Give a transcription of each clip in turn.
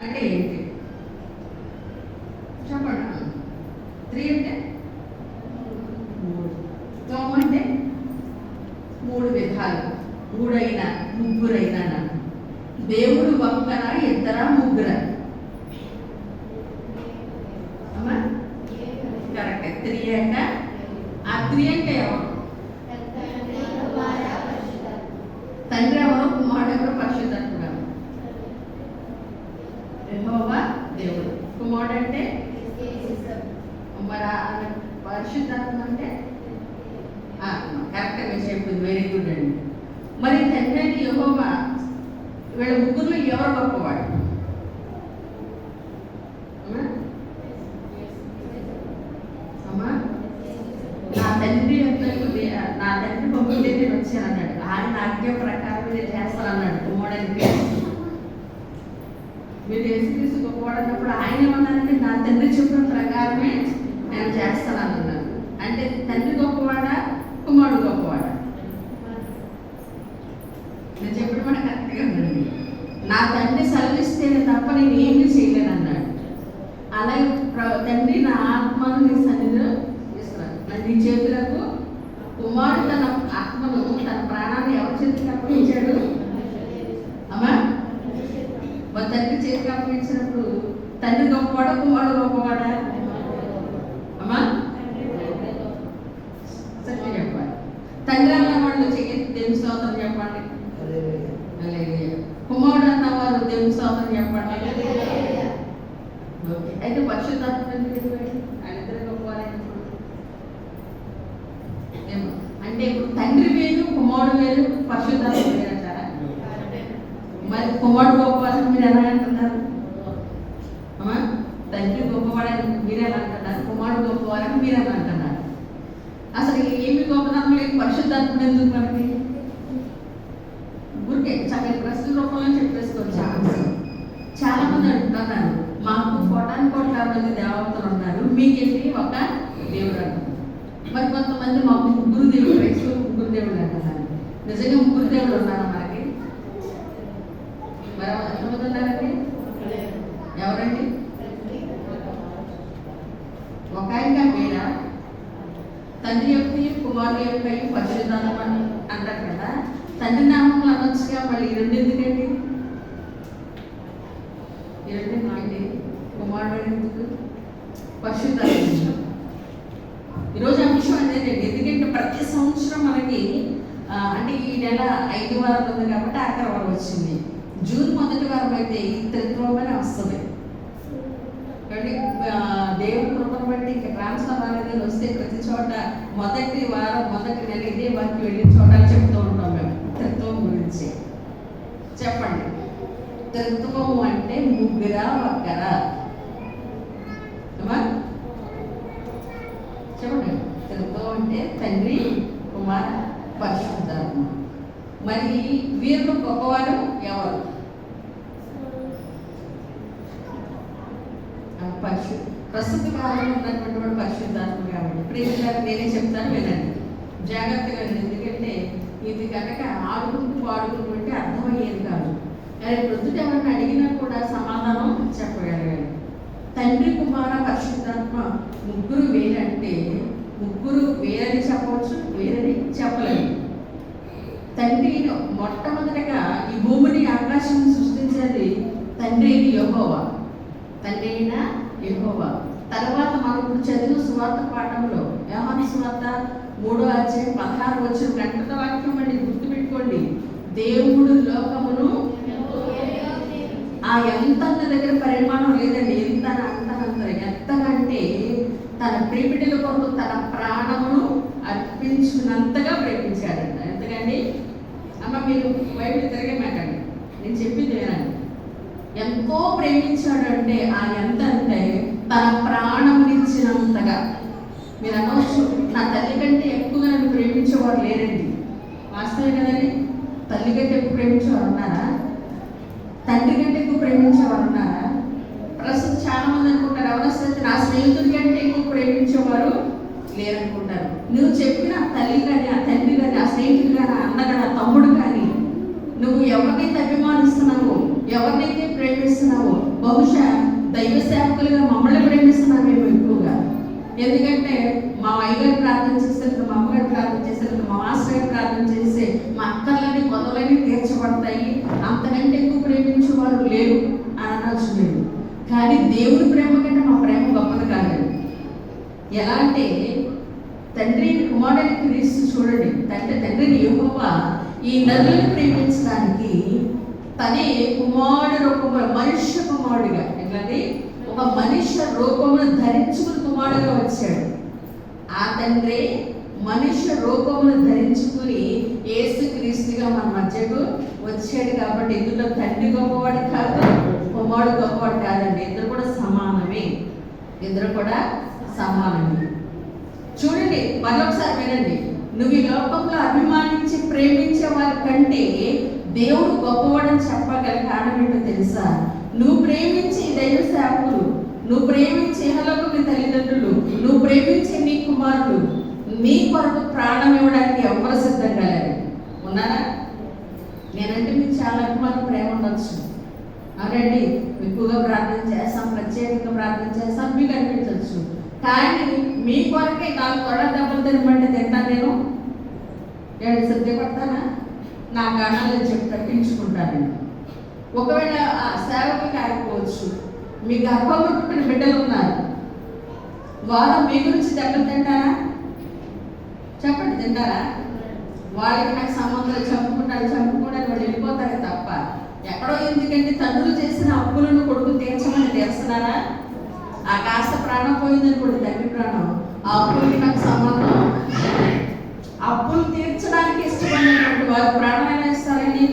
అంటే ఏంటి చెప్పండి. 3 అంటే 3. తోమ అంటే 3 విధాలు. 3 అయినా 3 అయినా దేవుడు ఒక్కరా, ఇద్దరా, ముగ్గురా? అమ్మా కరెక్ట్. 3 అంటే ఆ 3 అంటే ఎవరు? తండ్రి ఎవరు, కుమారుడు ఎవరు, పరిశుద్ధాత్ముడు ఎవరు? యెహోవా దేవుడు. కుమారుడు అంటే మరి పరిశుద్ధాత్మ అంటే ఆత్మ. కరెక్ట్గా చెప్పింది, వెరీ గుడ్ అండి. మరి తండ్రి అంటే యెహోవా, వీళ్ళ ముగ్గురులో ఎవరు గొప్పవాడు? అమ్మా నా తండ్రి పంపితే నేను వచ్చాను అన్నాడు. ఆయన ఆజ్ఞ ప్రకారం నేను చేస్తాను అన్నాడు. కుమారుడికి మీరు యేసుక్రీస్తు గొప్పవాడు అన్నప్పుడు ఆయన ఏమన్నారంటే నా తండ్రి చెప్పిన ప్రకారమే నేను చేస్తాను అన్నాడు. అంటే తండ్రి గొప్పవాడా, కుమారుడు గొప్పవాడా? నేను చెప్పడం కూడా కరెక్ట్గా ఉందండి. నా తండ్రి సెలవిస్తేనే తప్ప నేను ఏమీ చేయలేను అన్నాడు. అలాగే తండ్రి నా ఆత్మను నీ సన్నిధిలో ఇస్తున్నాను, నీ చేతులకు. కుమారుడు తన ఆత్మను, తన ప్రాణాన్ని ఎవరి చేతికి అప్పగించాడు? అమ్మా మరి తండ్రి చేతికి అప్పగించినప్పుడు తండ్రి గొప్పవాడా, కుమారుడు గొప్పవాడా? అమ్మా సత్యం చెప్పాలి. తండ్రి అన్న వాళ్ళు దేవుని స్తోత్రం చెప్పండి. కుమారుడు అన్నవారు దేవుని స్తోత్రం చెప్పండి. ఓకే, అయితే పరిశుద్ధాత్మ ఆయన గొప్పవారైనప్పుడు ఏమో అంటే ఇప్పుడు తండ్రి వేరు, కుమారుడు వేరు, పరిశుద్ధాత్మ వేరు అంటారా? మరి కుమారుడు గొప్పవాడని మీరు ఎలా అంటున్నారు? అమ్మా తండ్రి గొప్పవాడని మీరు ఎలా అంటున్నారు? కుమారుడు గొప్పవాడని మీరు ఎలా అంటున్నారు? అసలు ఏమి గొప్పతనం లేదు, పరిశుద్ధాత్మ ఎందుకు మనకి? ఊరికే చక్కని ప్రశ్న రూపంలో చెప్పేసుకోవచ్చు. చాలా మంది అంటున్నారు మాకు 1,000,000 మంది దేవతలు ఉన్నారు, మీకేంటి ఒక దేవుడు అంటారు. మరి కొంతమంది మాకు 3 దేవుడు, క్రైస్తవులు 3 దేవుళ్ళు అంటున్నారు. నిజంగా 3 దేవుళ్ళు ఉన్నారా మనకి? మరి ఎంతమంది ఉన్నారండి? ఎవరండి? ఒక ఆయన మీరా? తండ్రి యొక్క, కుమారుడు యొక్క, పరిశుద్ధాత్మ అంటారు కదా. తండ్రి నామములు అనొచ్చుగా, మళ్ళీ 2 ఎందుకండి? 2 ఎందుకండి? కుమారుడు ఎందుకు, పరిశుద్ధాత్మ? ఈరోజు ఆ విషయం అనేది ఎందుకంటే ప్రతి సంవత్సరం మనకి అంటే ఈ నెల 5 వారాలు ఉంది కాబట్టి ఆఖరి వారం వచ్చింది. జూన్ 1వ వారం అయితే ఈ త్రిత్వమనే వస్తుంది. కాబట్టి దేవుడి కృపను బట్టి ఇంకా ట్రాన్స్ఫర్ అనేది వస్తే ప్రతి చోట మొదటి వారం, మొదటి నెల ఇదే వారికి వెళ్ళిన చోట చెప్తూ ఉంటాం మేము త్రిత్వం గురించి. చెప్పండి, త్రిత్వము అంటే ముగ్గురా, ఒక్కరా? చెప్పండి. త్రిత్వం అంటే తండ్రి, కుమార, పరిశుద్ధాత్మ. మరి వీరిలో గొప్పవారు ఎవరు? ప్రస్తుత కాలంలో ఉన్నటువంటి వాడు పరిశుద్ధాత్మ. కాబట్టి ప్రేమికులకు నేనే చెప్తాను, వినండి జాగ్రత్తగా. ఎందుకంటే ఇది కనుక ఆడుకుంటూ పాడుకుంటూ అంటే అర్థమయ్యేది కాదు. కానీ ప్రొద్దుట ఎవరిని అడిగినా కూడా సమాధానం చెప్పగలగాలి. తండ్రి, కుమార, పరిశుద్ధాత్మ ముగ్గురు వేరంటే ముగ్గురు వేరని చెప్పవచ్చు, వేరని చెప్పలేదు. తండ్రి మొట్టమొదటిగా ఈ భూమిని, ఆకాశం సృష్టించేది తండ్రి అయిన యెహోవా. తండ్రి అయిన యెహోవా తర్వాత మనం ఇప్పుడు చదివిన సువార్త పాఠంలో, యోహాను సువార్త 3వ అధ్యాయం 16వ వచనం గంటల వాక్యం అండి, గుర్తుపెట్టుకోండి. దేవుడు లోకమును ఆ ఎంతన్న దగ్గర పరిమాణం లేదండి, ఎంత ఎంతకంటే తన ప్రియబిడ్డల కొరకు తన ప్రాణమును అర్పించినంతగా ప్రేమించాడంట. ఎంతకండి? అమ్మ మీరు బయటకు తిరగమాకండి, నేను చెప్పింది వినండి. ఎంతో ప్రేమించాడు అంటే ఆ ఎంత అంటే తన ప్రాణమునిచ్చినంతగా. మీరు అనవచ్చు నా తల్లి కంటే ఎక్కువగా నన్ను ప్రేమించేవారు లేరండి. వాస్తవే కదండి. తల్లి కంటే ఎక్కువ ప్రేమించేవారు ఉన్నారా? తండ్రి కంటే ఎక్కువ ప్రేమించేవారు ఉన్నారా? ప్రస్తుతం చాలా మంది అనుకుంటారు, ఎవరైతే నా స్నేహితుడి కంటే ఎక్కువ ప్రేమించేవారు లేరనుకుంటారు. నువ్వు చెప్పిన తల్లి కానీ, ఆ తండ్రి కానీ, ఆ స్నేహితుడు కానీ, ఆ అన్న కానీ, ఆ తమ్ముడు కానీ, నువ్వు ఎవరినైతే అభిమానిస్తున్నావో, ఎవరినైతే ప్రేమిస్తున్నావో, బహుశా దైవ సేవకులుగా మమ్మల్ని ప్రేమిస్తున్నామేమో ఎక్కువగా. ఎందుకంటే మా అయ్యగారు ప్రార్థన చేసేందుకు, మా అమ్మగారు ప్రార్థన చేసేందుకు, మా మాస్టర్ గారు ప్రార్థన చేసే మా అక్కర్లని కొదలని తీర్చబడతాయి, అంతకంటే ఎక్కువ ప్రేమించే వారు లేరు అని అనొచ్చు లేదు. కానీ దేవుడి ప్రేమ కంటే మా ప్రేమ గొప్పది కాదండి. ఎలా అంటే తండ్రి కుమారుడైన క్రీస్తు చూడండి, తండ్రిని యెహోవా ఈ నరులను ప్రేమించడానికి తనే కుమారుడు రూపంలో మనుష్య కుమారుడిగా, ఎట్లాంటి ఒక మనుష్య రూపమును ధరించుకుని కుమారుడుగా వచ్చాడు. ఆ తండ్రి మనుష్య రూపమును ధరించుకుని యేసుక్రీస్తుగా మన మధ్యకు వచ్చాడు. కాబట్టి ఇందులో తండ్రి గొప్పవాడు కాదు, కుమారుడు గొప్పవాడు కాదండి. ఇద్దరు కూడా సమానమే, ఇద్దరు కూడా సమానమే. చూడండి, మరొకసారి వినండి. నువ్వు ఈ లోకంలో అభిమానించి ప్రేమించే వారి కంటే దేవుడు గొప్పవాడని చెప్పగల కారణం ఏంటో తెలుసా? నువ్వు ప్రేమించే దైవ సేవకులు, నువ్వు ప్రేమించే ఇహలోకపు తల్లిదండ్రులు, నువ్వు ప్రేమించే నీ కుమారులు నీ కొరకు ప్రాణం ఇవ్వడానికి ఎవరు సిద్ధంగా లేరు. ఉన్నారా? నేనంటే మీకు చాలా అభిమానం, ప్రేమ ఉండొచ్చు. అవునండి, ఎక్కువగా ప్రార్థన చేస్తాం, ప్రత్యేకంగా ప్రార్థన చేస్తాం, మీకు అనిపించవచ్చు. కానీ మీ కొరకే 4 కొడ దెబ్బలు తినమంటే తింటాను నేను? ఏడు సిద్ధపడతానా? నా కారణాలు చెప్పి తప్పించుకుంటానండి. ఒకవేళ ఆ సేవకు కాకపోవచ్చు, మీ గర్భంలో పుట్టిన బిడ్డలు ఉన్నారు, వారు మీ గురించి దెబ్బలు తింటారా? చెప్పండి, తింటారా? వాళ్ళకి నాకు సంబంధాలు చంపుకుంటారు వాళ్ళు వెళ్ళిపోతారే తప్ప ఎక్కడో. ఎందుకంటే తండ్రులు చేసిన అప్పులను కొడుకు తీర్చమని తీరుస్తున్నారా? ఆ కాస్త ప్రాణం పోయిందని కూడా తండ్రి ప్రాణం, ఆ అప్పులకి నాకు సంబంధం. అప్పులు తీర్చడానికి ఇష్టపడినటువంటి వారు ప్రాణమైనా ఇస్తారండి.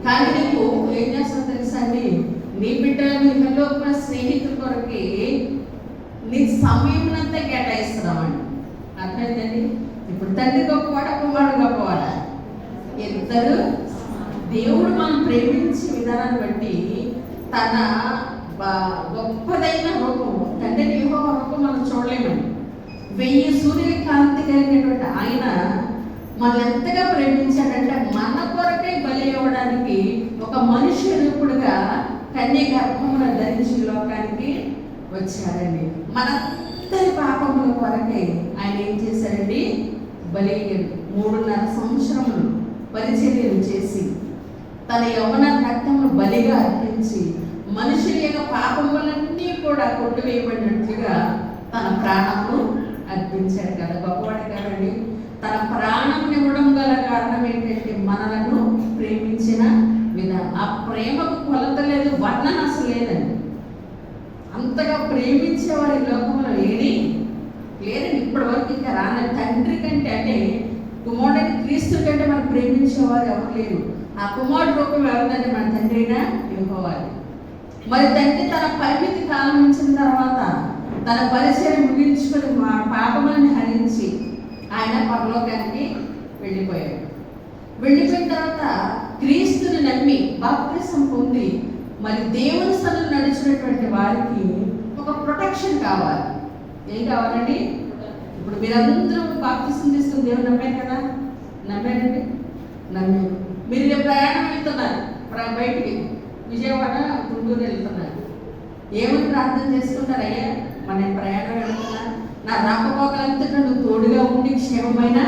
కానీ నీకు ఏం చేస్తావు తెలుసా అండి? నీ బిడ్డలను ఇహలోక స్నేహితుల కొరకి నీ సమయంలో కేటాయిస్తున్నామండి. అర్థమైందండి? ఇప్పుడు తండ్రి గొప్పవాడ, కుమారుడు గొప్పవాడ? ఇద్దరు. దేవుడు మనం ప్రేమించే విధానాన్ని బట్టి తన గొప్పదైన రూపము, తండ్రి యెహోవా రూపం మనం చూడలేమండి. 1000 సూర్యుల కాంతి కలిగినటువంటి ఆయన మనల్ని ఎంతగా ప్రేమించాడంటే మన కొరకై బలి ఇవ్వడానికి ఒక మనిషి రూపుడుగా కన్య గర్భమును ధరించి లోకానికి వచ్చారండి. మనందరి పాపముల కొరకై ఆయన ఏం చేశారండి? బలి 3.5 సంవత్సరములు పరిచర్యలు చేసి తన యవ్వన రక్తమును బలిగా అర్పించి మనుషుల యొక్క పాపములన్నీ కూడా కొట్టివేయబడినట్లుగా తన ప్రాణమును అర్పించాడు కదా. గొప్పవాడు కదండి. తన ప్రాణముని ఇవ్వడం గల కారణం ఏంటంటే మనలను ప్రేమించిన విధానం. ఆ ప్రేమకు కొలత లేదు, వర్ణన అసలు లేదండి. అంతగా ప్రేమించేవారు ఈ లోకంలో లేరండి. ఇప్పటి వరకు ఇంకా రాని తండ్రి కంటే, అంటే కుమారుడైన క్రీస్తు కంటే మనం ప్రేమించేవారు ఎవరు లేరు. ఆ కుమారుడు రూపం ఎవరిదంటే మన తండ్రినా యెహోవా. మరి తండ్రి తన పరిమితి కాలం ఇచ్చిన తర్వాత తన పరిచయం ముగించుకొని మా పాపములను హరించి ఆయన పరలోకానికి వెళ్ళిపోయాడు. వెళ్ళిపోయిన తర్వాత క్రీస్తుని నమ్మి బాప్తిసం పొంది మరి దేవుని సన్నిధిలో నడిచినటువంటి వారికి ఒక ప్రొటెక్షన్ కావాలి. ఏం కావాలండి? ఇప్పుడు మీరందరూ బాప్తిసం తీసుకుని దేవుని నమ్మారు కదా? నమ్మారండి? నమ్మారు. మీరు ప్రయాణం వెళ్తున్నారు, బయటికి విజయవాడ గుంటూరు వెళ్తున్నారు. ఏమని ప్రార్థన చేసుకుంటారు? అయ్యా మన ప్రయాణం వెళ్తున్నా, నా రాకపోకలంతటా నువ్వు తోడుగా ఉండి క్షేమమైన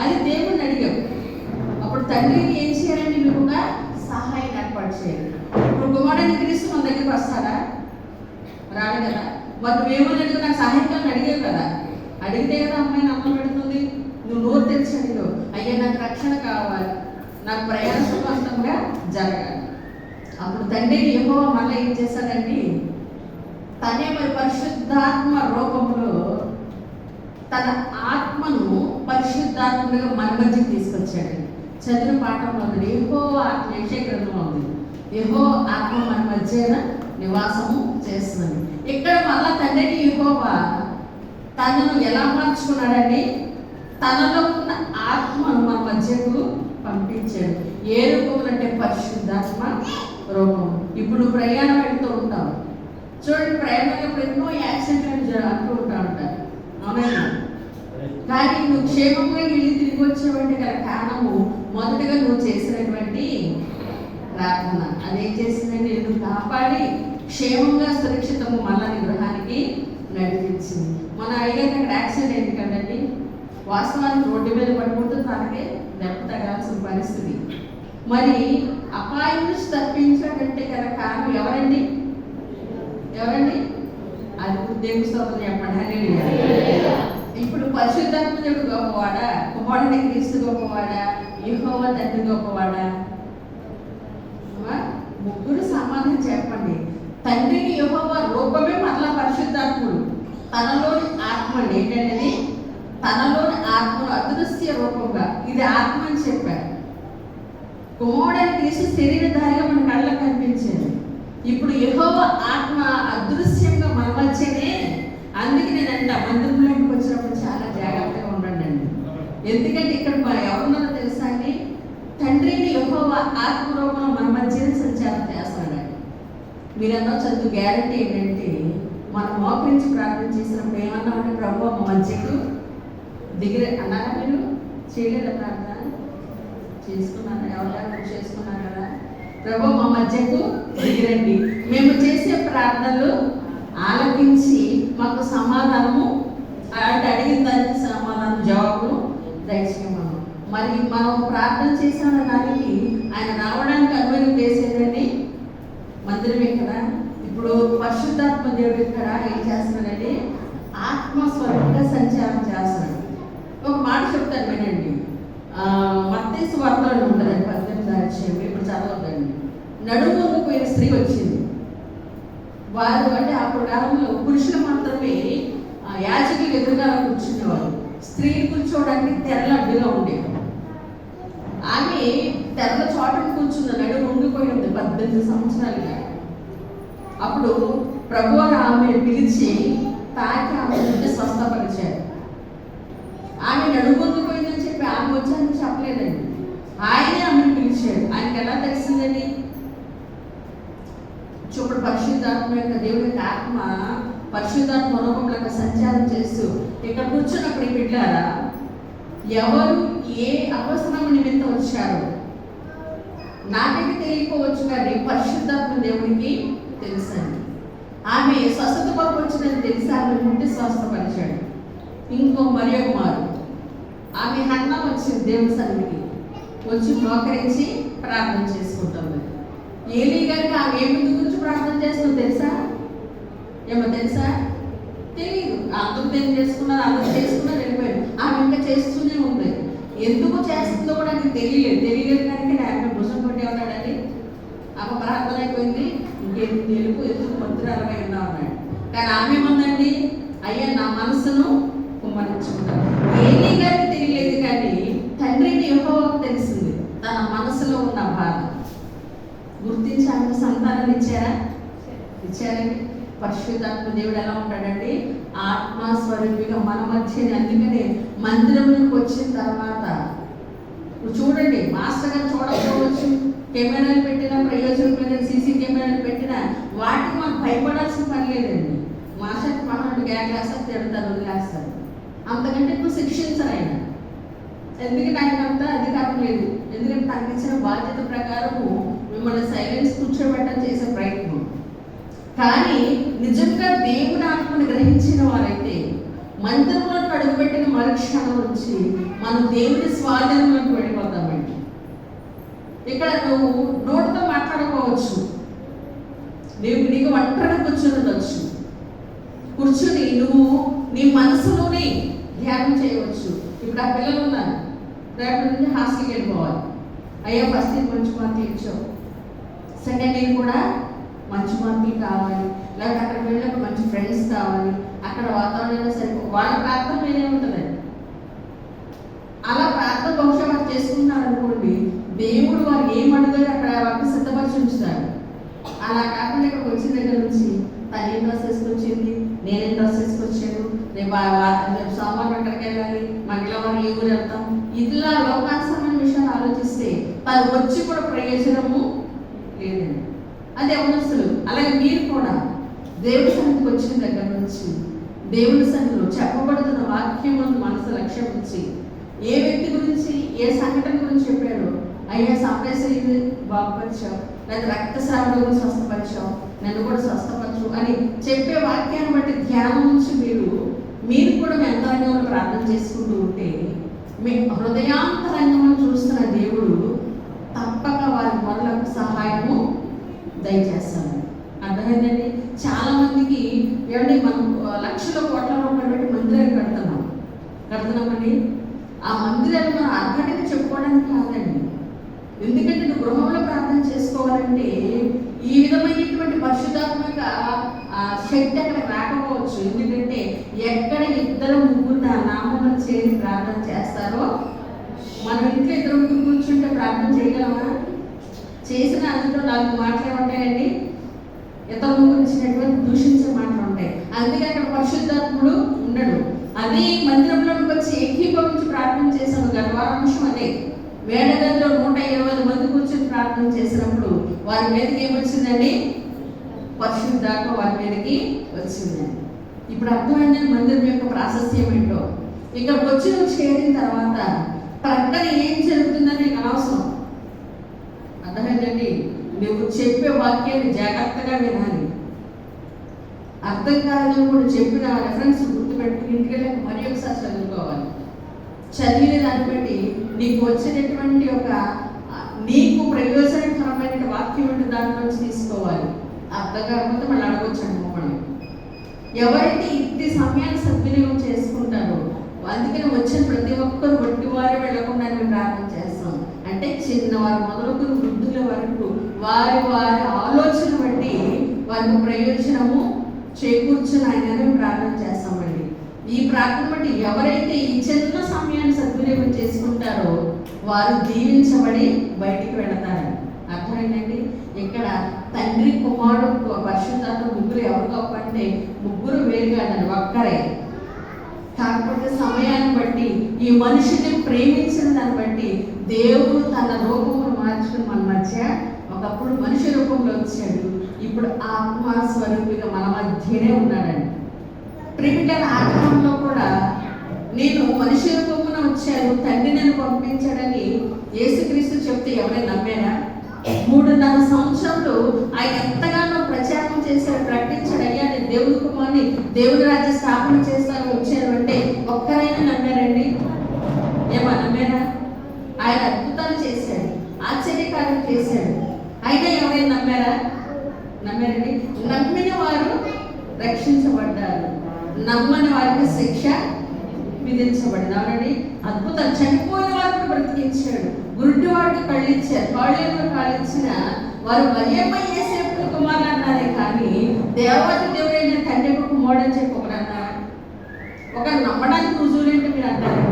అది దేవుని అడిగావు. అప్పుడు తండ్రికి ఏం చేయాలండి? నువ్వుగా సహాయం ఏర్పాటు చేయాలి. ఇప్పుడు కుమారుడైన క్రీస్తు మన దగ్గరికి వస్తాడా? రాడు కదా. మరి నువ్వేమని అడిగి నాకు సహాయం అడిగావు కదా. అడిగితే కదా అమ్మాయి నమ్మకం పెడుతుంది. నువ్వు నోరు తెరిచి అడిగావు, అయ్యా నాకు రక్షణ కావాలి, నాకు ప్రయాణ సుఖవంతంగా జరగాలి. అప్పుడు తండ్రి యెహోవా మళ్ళీ ఏం చేశాడండి? తనే మరి పరిశుద్ధాత్మ రూపంలో తన ఆత్మను పరిశుద్ధాత్మగా మన మధ్యకి తీసుకొచ్చాడు. చదివిన పాఠంలో ఉంది, యెహోవా ఆత్మ, యెషయా గ్రంథంలో ఉంది, యెహోవా ఆత్మ మన మధ్య నివాసము చేస్తున్నది. ఇక్కడ మళ్ళా తండ్రి యెహోవా తనను ఎలా మార్చుకున్నాడండి? తనలో ఉన్న ఆత్మను మన మధ్యకు పంపించాడు. ఏ రూపంలో అంటే పరిశుద్ధాత్మ రూపం. ఇప్పుడు ప్రయాణం వెళ్తూ ఉంటాం చూడండి, ప్రయాణంలో ఎన్నో యాక్సిడెంట్లు అంటూ ఉంటారు. అవునా? కానీ నువ్వు క్షేమంగా వెళ్ళి తిరిగి వచ్చేవంటి గల కారణము మొదటగా నువ్వు చేసినటువంటి ప్రార్థన. అదేం చేసిందంటే నిన్ను కాపాడి క్షేమంగా సురక్షితము మళ్ళా నీ గృహానికి నడిపించింది. మన అయ్యాక అక్కడ యాక్సిడెంట్ అయింది కదండి. వాస్తవానికి రోడ్డు మీద పడుకుంటూ తనకే దెబ్బ తగాల్సిన పరిస్థితి. మరి అపాయం నుంచి తప్పించాడంటే కదా కారణం ఎవరండి? అది దేవుని స్తోత్రం చెప్పండి. హల్లెలూయా. ఇప్పుడు పరిశుద్ధాత్మ దేవుడు గొప్పవాడా? కుమారుడైన క్రీస్తు గొప్పవాడా? యెహోవా తండ్రి గొప్పవాడా? ముగ్గురు సమాధానం చెప్పండి. తండ్రిని యెహోవా రూపమే మరలా పరిశుద్ధాత్ముడు. తనలోని ఆత్మ ఏంటంటే తనలోని ఆత్మను అదృశ్య రూపంగా, ఇది ఆత్మ అని చెప్పారు. కుమారుడైన క్రీస్తు శరీరధారిగా మన కళ్ళకు కనిపించేది. ఇప్పుడు యెహోవా ఆత్మ అదృశ్యంగా మన మధ్యనే. అందుకే నేనంట మందిరంలోకి వచ్చినప్పుడు చాలా జాగ్రత్తగా ఉండండి. ఎందుకంటే ఇక్కడ ఎవరున్నారో తెలుసా అండి? తండ్రిని యెహోవా ఆత్మ రూపంలో మన మధ్యనే సంచారం చేస్తాడు. మీరన్నా చదువు గ్యారంటీ ఏంటంటే మనం మోకరించి ప్రార్థన చేసినప్పుడు ఏమన్నామంటే ప్రభు మా మధ్యకు దిగిరే అన్నారా? మీరు చేయలేదా? ప్రార్థన చేసుకున్నారా? ఎవరైనా చేసుకున్నారు కదా? ప్రభు మా మధ్యకు దిగిరండి, మేము చేసే ప్రార్థనలు ఆలకించి మాకు సమాధానము అంటే అడిగిన దానికి సమాధానం జవాబు దయచేయమను. మరి మనం ప్రార్థన చేసిన దానికి ఆయన రావడానికి అనుమతి చేసేదని మందిరమే కదా. ఇప్పుడు పరిశుద్ధాత్మ దేవుడు ఇక్కడ ఏం చేస్తున్నాడండి? ఆత్మస్వరంగా సంచారం చేస్తున్నాడు. ఒక మాట చెప్తాను వినండి. మత్తయి సువార్తలో ఉంటుందండి 18వ అధ్యాయం. ఇప్పుడు చదవద్దండి. నడుము పోయిన స్త్రీ వచ్చింది. వారు అంటే అప్పుడు కాలంలో పురుషులు మాత్రమే యాజకులకు ఎదురుగా కూర్చునేవారు. స్త్రీలు కూర్చోవడానికి తెరలు అడ్డుగా ఉండేవి. ఆమె తెరల చోటను కూర్చుంది. నడుము ఉండిపోయి ఉంది 18 సంవత్సరాలుగా. అప్పుడు ప్రభువారు ఆమెను పిలిచి తాకి ఆమె నుండి స్వస్థపరిచారు. ఆమె నడుముండిపోయిందని చెప్పి ఆమె వచ్చానని చెప్పలేదండి. ఆయనే ఆమెను పిలిచాడు. ఆయనకి ఎలా తెలిసిందండి? చూపుడు పరిశుద్ధాత్మ యొక్క దేవుడి యొక్క ఆత్మ పరిశుద్ధాత్మ రూపంలో సంచారం చేస్తూ ఇక్కడ కూర్చున్నప్పుడు బిడ్డారా ఎవరు ఏ అవసరం నిమిత్తం వచ్చారో నాకైతే తెలియకపోవచ్చు, కానీ పరిశుద్ధాత్మ దేవుడికి తెలుసండి. ఆమె స్వస్థత కొరకు వచ్చిందని తెలిసి ఆమె ముట్టి స్వస్థపరిచాడు. ఇంకో మరి ఒక మారు ఆమె హన్నా వచ్చింది దేవుని సన్నిధికి వచ్చి మోకరించి ప్రార్థన చేసుకుంటుంది. ఏలీ గారికి ఆమె ఏ ముందు గురించి ప్రార్థన చేస్తుందో తెలుసా? ఏమో తెలుసా? తెలియదు. అందరూ చేసుకున్నారు, అందరూ చేసుకున్నారు, వెళ్ళిపోయారు. ఆమె ఇంకా చేస్తూనే ఉంది. ఎందుకు చేస్తుందో కూడా నాకు తెలియలేదు కానీ ఆమె భుజం కొట్టి ఉన్నాడండి. ఆమె ప్రార్థన అయిపోయింది. ఇంకేం తెలుగు ఎందుకు మంత్రి 60 ఉన్నావు అన్నాడు. కానీ ఆమె ఏముందండి? అయ్యా నా మనసును కుమ్మరించుకుంటాను. ఏలీ గారికి తెలియలేదు, కానీ తండ్రిని యెహోవాకు తెలిసింది తన మనసులో ఉన్న బాధ. గుర్తించి ఆమె సంతానాన్ని ఇచ్చారండి. పరిశుద్ధాత్మ దేవుడు ఎలా ఉంటాడండి? ఆత్మస్వరూపిగా మన మధ్యని. అందుకనే మందిరంలోకి వచ్చిన తర్వాత చూడండి, మాస్టర్ గారు చూడకపోవచ్చు, కెమెరాలు పెట్టినా ప్రయోజనం లేదని, సీసీ కెమెరాలు పెట్టినా వాటికి మనం భయపడాల్సిన పని లేదండి. మాస్టర్ మనల్ని గ్యాగ్లేస్తారు, తిడతారు, వదిలేస్తారు. అంతకంటే ఎక్కువ శిక్షించరు ఆయన. ఎందుకంటే ఆయన అంత అధికారం లేదు. ఎందుకంటే తనకి ఇచ్చిన బాధ్యత ప్రకారము మిమ్మల్ని సైలెన్స్ కూర్చోబెట్టని చేసే ప్రయత్నం. కానీ నిజంగా దేవుని ఆత్మను గ్రహించిన వారైతే మందిరంలో అడుగుపెట్టిన మరుక్షణం నుంచి మనం దేవుని స్వాధీనంలోకి వెళ్ళిపోతామండి. ఇక్కడ నువ్వు నోటితో మాట్లాడుకోవచ్చు, నీకు ఒంటరిగా కూర్చొని కూర్చుని నువ్వు నీ మనసులోనే ధ్యానం చేయవచ్చు. ఇప్పుడు ఆ పిల్లలు ఉన్నారు, రేపటి నుంచి హాస్టల్కి వెళ్ళిపోవాలి. అయ్యా ఫస్ట్ ఇయర్ మంచి మార్కులు ఇచ్చావు, సెకండ్ ఇయర్ కూడా మంచి మార్కులు కావాలి, లేకపోతే అక్కడికి వెళ్ళినప్పుడు మంచి ఫ్రెండ్స్ కావాలి, అక్కడ వాతావరణం సరిపో వాళ్ళ ప్రార్థన వేరే ఉంటుందండి. అలా ప్రార్థన బహుశా వారు చేసుకుంటున్నారు అనుకోండి, దేవుడు వారు ఏమడుగుతారు అక్కడ వారికి సిద్ధపరిచి ఉంచుతారు. అలా కాకుండా ఇక్కడికి వచ్చిన దగ్గర నుంచి తను ఏం డ్రెస్ వేసుకొచ్చింది, నేనేం డ్రెస్ వేసుకొచ్చాను, రేపు సోమవారం ఎక్కడికి వెళ్ళాలి, మంగళవారం ఏ ఊరు వెళ్తాం, ఇట్లా లోకానుసరమైన విషయాలు ఆలోచిస్తే తను వచ్చి కూడా ప్రయోజనము లేదండి. అది యవనస్తులు. అలాగే మీరు కూడా దేవుడి సన్నిధికి వచ్చిన దగ్గర నుంచి దేవుడి సన్నిధిలో చెప్పబడుతున్న వాక్యం మనసు లక్ష్యం ఉంచి ఏ వ్యక్తి గురించి ఏ సంఘటన గురించి చెప్పాడో అయ్యా సాంప్రదాయ బాగుపరిచావు, లేదా రక్తస్రావం స్వస్థపరిచావు, నన్ను కూడా స్వస్థపరచు అని చెప్పే వాక్యాన్ని బట్టి ధ్యానం నుంచి మీరు కూడా మీ అంతరంగంలో ప్రార్థన చేసుకుంటూ ఉంటే మీ హృదయాంతరంగంలో చూస్తున్న దేవుడు తప్పక వారి మొదలకు సహాయము దయచేస్తాడు. అర్థమైందండి? చాలా మందికి ఏమంటే మనం లక్షల కోట్ల రూపాయలు పెట్టి మందిరాలు కడుతున్నామండి. ఆ మందిరాలు మనం అర్హతగా చెప్పుకోవడానికి కాదండి. ఎందుకంటే నువ్వు గృహంలో ప్రార్థన చేసుకోవాలంటే ఈ విధమైనటువంటి పరిశుద్ధాత్మక శక్తి అక్కడ రాకపోవచ్చు. ఎందుకంటే ఎక్కడ ఇద్దరు ముగ్గురు నా నామంలో చేరి ప్రార్థన చేస్తారో, మనం ఇంట్లో ఇద్దరు ముగ్గురు కూర్చుంటే ప్రార్థన చేయగలమా? చేసిన అందులో 4 మాటలే ఉంటాయండి, ఇతరుల గురించినటువంటి దూషించే మాటలు ఉంటాయి. అందుకే అక్కడ పరిశుద్ధాత్ముడు ఉండడు. అదే మందిరంలోకి వచ్చి ఏకీభవించి ప్రార్థన చేశాను. గత వారాంశం అదే వేడగదిలో 120 మంది కూర్చొని ప్రార్థన చేసినప్పుడు వారి మీదకి ఏమొచ్చిందండి? పరిశుద్ధాత్మ వారి మీదకి వచ్చిందండి. ఇప్పుడు అర్థమైందని మందిరం యొక్క ప్రాశస్త్యం ఏంటో. ఇక్కడికి వచ్చి నువ్వు చేరిన తర్వాత ప్రక్కన ఏం జరుగుతుందని నీకు అనవసరం. అర్థమైందండి? నువ్వు చెప్పే వాక్యాన్ని జాగ్రత్తగా వినాలి. అర్థం కాదని కూడా చెప్పిన రెఫరెన్స్ గుర్తుపెట్టుకుని ఇంటికి మరి ఒకసారి చదువుకోవాలి. చదివిన దాన్ని బట్టి నీకు వచ్చినటువంటి ఒక నీకు ప్రయోజనకరమైన వాక్యం అంటే దాని నుంచి తీసుకోవాలి. అర్థం కాకపోతే మళ్ళీ అడగొచ్చండి మమ్మల్ని. ఎవరైతే ఇంటి సమయాన్ని సద్వినియోగం చేసుకుంటారో అందుకని వచ్చిన ప్రతి ఒక్కరు వట్టి వారే వెళ్లకుండా మేము ప్రార్థన చేస్తాం. అంటే చిన్నవారు మొదలుకు వృద్ధుల వరకు వారి ఆలోచన బట్టి వారికి ప్రయోజనము చేకూర్చుని ఆయన ప్రార్థన చేస్తామండి. ఈ ప్రార్థన బట్టి ఎవరైతే ఈ చిన్న సమయాన్ని సద్వినియోగం చేసుకుంటారో వారు దీవించబడి బయటికి వెళతారు. అర్థమైందండి? ఇక్కడ తండ్రి కుమారుడు పరిశుద్ధాత్మ ముగ్గురు ఎవరు గొప్ప అంటే ముగ్గురు వేరు కాదండి, ఒక్కరే. కాకపోతే సమయాన్ని బట్టి ఈ మనిషిని ప్రేమించిన దాన్ని బట్టి దేవుడు తన రూపమును మార్చుకుని మన మధ్య ఒకప్పుడు మనిషి రూపంలో వచ్చాడు. ఇప్పుడు ఆత్మ స్వరూపిగా మన మధ్యనే ఉన్నాడండి. ప్రేమికుల ఆత్మలో కూడా నేను మనిషి రూపమున వచ్చాను, తండ్రి నన్ను పంపించాడని యేసుక్రీస్తు చెప్తే ఎవరైనా నమ్మారా? 3.5 సంవత్సరాలు ఆయన ఎంతగానో ప్రచారం చేశాడు, ప్రకటించాడు. అయ్యా నేను దేవుడి కుమారుని, దేవుడి రాజ్య స్థాపన చేస్తాను వచ్చాను అంటే ఒక్కరైనా నమ్మారండి? ఏమో నమ్మారా? ఆయన అద్భుతాలు చేశాడు, ఆశ్చర్యకార్యం చేశాడు. అయినా ఎవరైనా నమ్మారా? నమ్మారండి? నమ్మిన వారు రక్షించబడ్డారు, నమ్మని వారికి శిక్ష విధించబడింది. అవునండి? అద్భుతం. చనిపోయిన వారిని బ్రతికించాడు, గురుడి వాడికి కళ్ళు ఇచ్చారు, కాళ్ళేళ్ళు కాళ్ళు ఇచ్చిన వారు మరియమ్మ యేసేపు కుమారులు అన్నారే కానీ దేవాది దేవుడైన కన్యక కుమారుడని చెప్పి ఒకడు అన్నారా? ఒక నమ్మడానికి రుజువులేంటి మీరు అంటారు?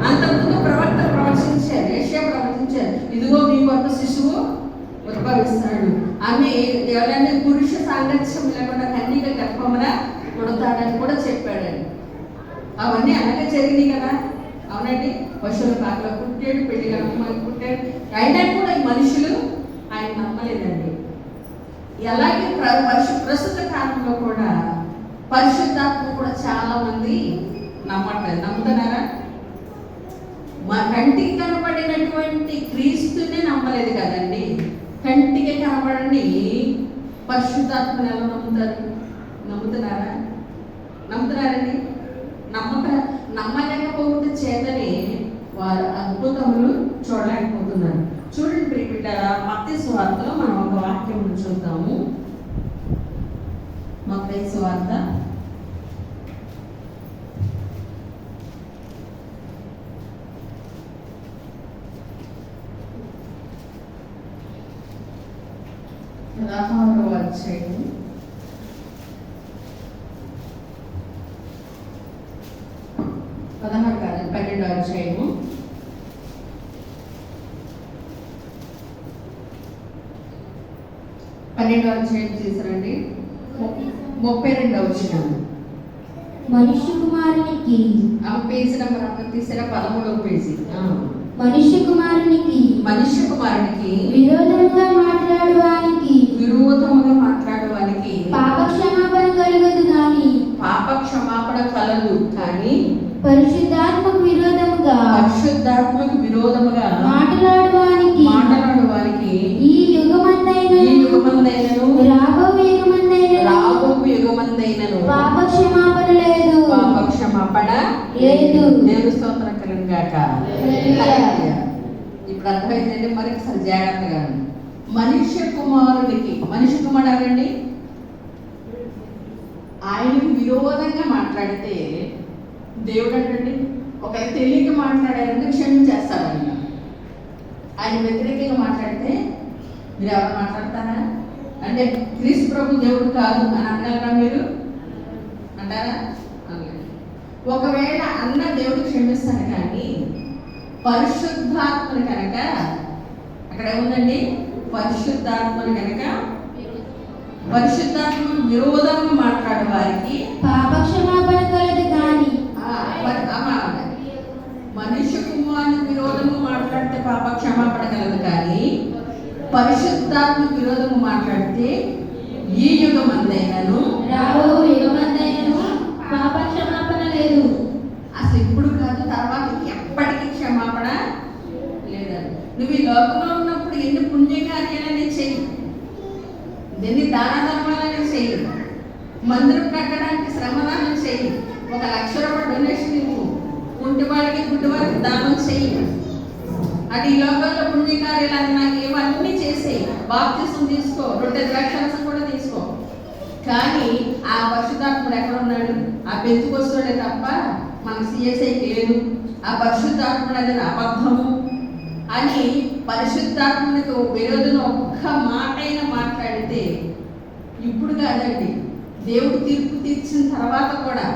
అంతకుముందు ప్రవక్తలు ప్రవచించారు, యెషయా ప్రవచించారు, ఇదిగో మీ కొత్త శిశువు ఉద్భవిస్తాడు, ఆమె ఎవరైనా పురుష సాంగత్యం లేకుండా కన్యక గర్భమున పుడతాడని కూడా చెప్పాడండి. అవన్నీ అలాగే జరిగినాయి కదా. అవునండి? పశువుల పాకలో పుట్టాడు, పెళ్లి గర్భమని పుట్టాడు. అయినా కూడా ఈ మనుషులు ఆయన నమ్మలేదండి. అలాగే ప్రస్తుత కాలంలో కూడా పరిశుద్ధాత్మ కూడా చాలా మంది నమ్మట్లేదు. నమ్ముతున్నారా? మా కంటికి కనబడినటువంటి క్రీస్తునే నమ్మలేదు కదండి. కంటికి కనబడని పరిశుద్ధాత్మను ఎలా నమ్ముతారు? నమ్ముతున్నారా? నమ్ముతున్నారండి? నమ్మలేకపోతే చేతనే వారు అద్భుతములు చూడలేకపోతున్నారు. చూడండి ప్రియబిడ్డలారా, మత్తయి సువార్తలో మనం ఒక వాక్యం చూద్దాము. మత్తయి సువార్త 16వ అధ్యాయం 12వ అధ్యాయము 12వ అధ్యాయం చేశారండి. 32వ వచనం. మనుష్య కుమారునికి పేజీ నెంబర్ అక్కడ తీసారా? 13వ పేజీ. మనుష్య కుమారునికి విరోధముగా మాట్లాడువానికి పాప క్షమాపణ కలదు కానీ పరిశుద్ధాత్మకు విరోధముగా మాట్లాడువానికి వారికి ఈ యుగమందైనను ఈ యుగమందైనను రాబో యుగమందైనను పాప క్షమాపణ లేదు. పాప క్షమాపణ లేదు. దేవుని స్తోత్రం కలుగును గాక. హల్లెలూయా. ఇప్పుడు అర్థమైందండి. మరొకసారి జాగ్రత్తగా మనుష్య కుమారుడికి, మనిషి కుమారుడండి ఆయనకు విరోధంగా మాట్లాడితే దేవుడు అంటే ఒకరు తెలియక మాట్లాడారంటే క్షమించేస్తాడన్న. ఆయన వ్యతిరేకంగా మాట్లాడితే మీరు ఎవరు మాట్లాడతారా? అంటే క్రీస్తు ప్రభు దేవుడు కాదు అని అనగలరా మీరు? అంటారా? అనలేదు. ఒకవేళ అన్న దేవుడు క్షమిస్తాను, కానీ పరిశుద్ధాత్మని కనుక అక్కడ ఏముందండి? పరిశుద్ధాత్మని కనుక పరిశుద్ధాత్మను విరోధంగా మాట్లాడే వారికి పాప క్షమాపణ కలదు. కానీ మనుష్య కుమారుని విరోధము మాట్లాడితే పాప క్షమాపణ కలదు, కానీ పరిశుద్ధాత్మ విరోధము మాట్లాడితే ఈ యుగమందైనను రాబో యుగమందైనను పాప క్షమాపణ లేదు. అసలు ఇప్పుడు కాదు, తర్వాత ఎప్పటికీ క్షమాపణ లేదని. నువ్వు ఈ లోకంలో ఉన్నప్పుడు ఎన్ని పుణ్యకార్యాలని చెయ్యి, ఎన్ని దాన ధర్మాలని చెయ్యి, మందిరం కట్టడానికి శ్రమదానం చెయ్యి, 1,00,000 రూపాయలు డొనేషన్ ఇవ్వు, గుడ్డివాడికి దానం చెయ్యి. అది ఈ లోకంలో పుణ్యకార్యాలన్నా ఇవన్నీ చేసేయి. బాప్తిసం తీసుకో, రొట్టె ద్రాక్షారసం కూడా తీసుకో. కానీ ఆ పరిశుద్ధాత్ముడు ఎక్కడ ఉన్నాడు? ఆ పెంచుకొస్తాడే తప్ప మన సిఎస్ఐకి లేదు. ఆ పరిశుద్ధాత్ముడు అనేది అబద్ధము అని పరిశుద్ధాత్మునికి విరోధం ఒక్క మాటైనా మాట్లాడితే, ఇప్పుడు కాదండి, దేవుడు తీర్పు తీర్చిన తర్వాత కూడా,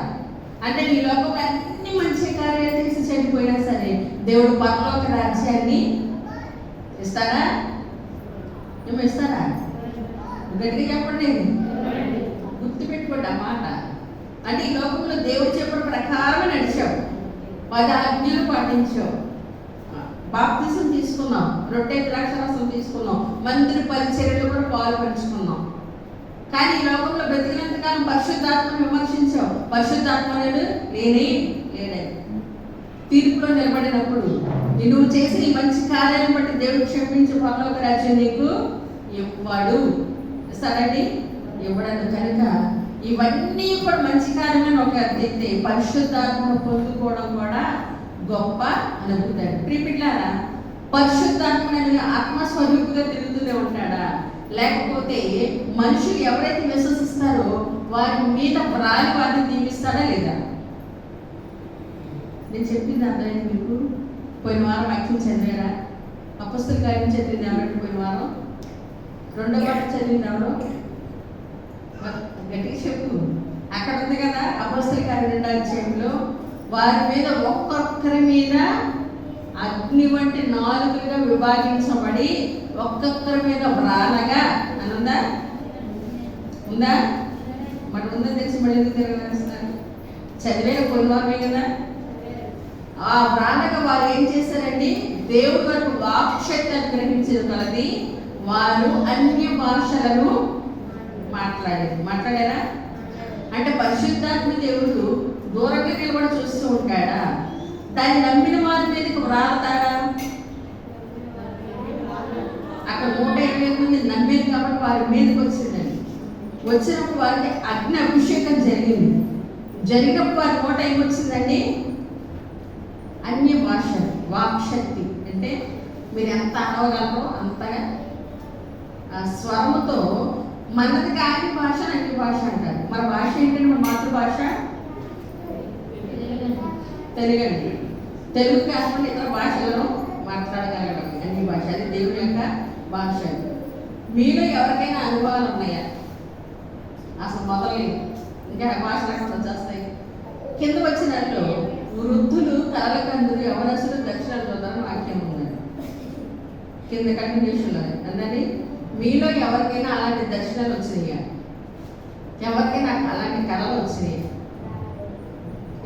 అంటే ఈ లోకంలో అన్ని మంచి కార్యాలు చేసి చనిపోయినా సరే దేవుడు పరలోక రాజ్యాన్ని ఇస్తారా? ఏమో ఇస్తారా? గట్టిగా చెప్పండి, గుర్తుపెట్టుకోండి ఆ మాట. అంటే ఈ లోకంలో దేవుడు చెప్పిన ప్రకారం నడిచావు, 10 ఆజ్ఞలు పాటించావు, బాప్తిసం తీసుకున్నాం, రొట్టె ద్రాక్షారసం తీసుకున్నాం, మందిర పరిచర్యలు కూడా పాలు పంచుకున్నాం. కానీ ఈ లోకంలో బ్రతికినంతకాలం పరిశుద్ధాత్మను విమర్శించావు. పరిశుద్ధాత్మ లేడే తీర్పులో నిలబడినప్పుడు నువ్వు చేసిన ఈ మంచి కార్యాలను బట్టి దేవుడు క్షమించి పరలోక రాజ్యం నీకు ఇవ్వడు. ఇస్తాడండి? ఇవ్వడను. కనుక ఇవన్నీ కూడా మంచి కార్యమని ఒక ఎత్తే పరిశుద్ధాత్మను పొందుకోవడం కూడా గొప్ప అనుభూతాడు. ప్రిపిట్లారా, పరిశుద్ధాత్మ అనేది ఆత్మస్వరూపుగా తిరుగుతూనే ఉంటాడా? లేకపోతే మనుషులు ఎవరైతే విశ్వసిస్తారో వారి మీద రాని వారిని దీవిస్తాడా లేదా? నేను చెప్పింది అర్థమైంది మీకు? పోయిన వారం వాక్యం చదివారా? అపొస్తల కార్యం చదివింది ఎవరంటే పోయిన వారం? 2వ పాఠం చదివింది ఎవరు? గట్టిగా చెప్పు. అక్కడ ఉంది కదా, అపొస్తల కార్యం 2వ అధ్యాయంలో వారి మీద ఒక్కొక్కరి మీద అగ్ని వంటి 4లుగా విభాగించబడి ఒక్కొక్కరి మీద వ్రానగా అని ఉందా? ఉందా? మరి ఉందని తెలిసి మళ్ళీ తిరగేస్తారు. చదివేన కొన్ని వారమే కదా. ఆ వ్రానగా వారు ఏం చేశారండి? దేవుడు వారికి వాక్శక్తి అనుగ్రహించిన కలది వారు అన్య భాషలను మాట్లాడారా? అంటే పరిశుద్ధాత్మ దేవుడు దూరంగా నిలబడి చూస్తూ ఉంటాడా? దాన్ని నమ్మిన వారి మీదకి వ్రాతాడా? అక్కడ 180 మంది నమ్మేది కాబట్టి వారి మీదకి వచ్చిందండి. వచ్చినప్పుడు వారికి అగ్ని అభిషేకం జరిగినప్పుడు వారి నోట ఏమొచ్చిందండి? అన్య భాష, వాక్శక్తి. అంటే మీరు ఎంత అనవగలరో అంతగా ఆ స్వరముతో. మనది కాని భాష అన్య భాష అంటారు. మన భాష ఏంటంటే మన మాతృభాష తెలుగండి. తెలుగు కాకుండా ఇతర భాషలను మాట్లాడగలగడం అన్ని భాష. అది దేవుని యొక్క భాష. మీలో ఎవరికైనా అనుభవాలు ఉన్నాయా? అసలు మొదలలేదు, ఇంకా భాషలు అక్కడ వచ్చేస్తాయి. కింద వచ్చినట్లు వృద్ధులు, కలకందులు, యవనస్తులు దక్షిణాలు చూద్దామని వాక్యం ఉందండి. కింద కంటిన్యూషన్లో అన్నది మీలో ఎవరికైనా అలాంటి దర్శనాలు వచ్చినాయా? ఎవరికైనా అలాంటి కళలు వచ్చినాయి?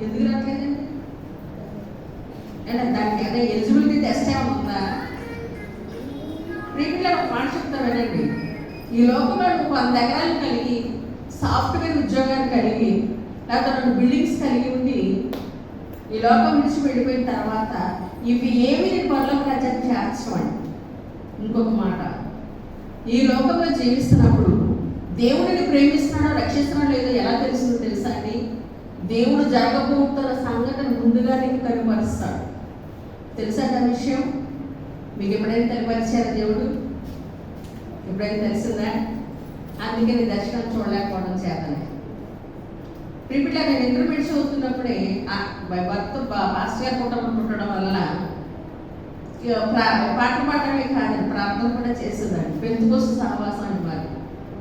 ఎందుకు రావట్లేదండి? అంటే దానికి అంటే ఎలిజిబిలిటీ టెస్ట్ ఏమైనా ఉందా? ప్రీమిలో ఒక మాట చెప్తా వినండి. ఈ లోకంలో నువ్వు 100 ఎకరాలు కలిగి, సాఫ్ట్వేర్ ఉద్యోగాన్ని కలిగి, లేకపోతే 2 బిల్డింగ్స్ కలిగి ఉండి ఈ లోకం విడిచి వెళ్ళిపోయిన తర్వాత ఇవి ఏమి నేను పరలోక రాజ్యాన్ని చేర్చమండి. ఇంకొక మాట, ఈ లోకంలో జీవిస్తున్నప్పుడు దేవుడిని ప్రేమిస్తున్నాడో రక్షిస్తున్నాడో లేదో ఎలా తెలుస్తుందో తెలుసా అండి? దేవుడు జరగబోతున్న సంఘటన ముందుగా నీకు కనుపరుస్తాడు. తెలుసా ఆ విషయం? మీకు ఎప్పుడైనా కనుపరిచారా దేవుడు? ఎప్పుడైనా తెలిసిందా? అందుకని దర్శనం చూడలేకపోవడం చేతనే. ప్రిపిట్లా నేను ఇంటర్మీడియట్ చదువుతున్నప్పుడే భర్త పాస్టర్ గారు పుట్టడం వల్ల పాటలు పాడమే కాదు, ప్రార్థన కూడా చేసేదాన్ని. పెంతుకోస్తు సహవాసం అని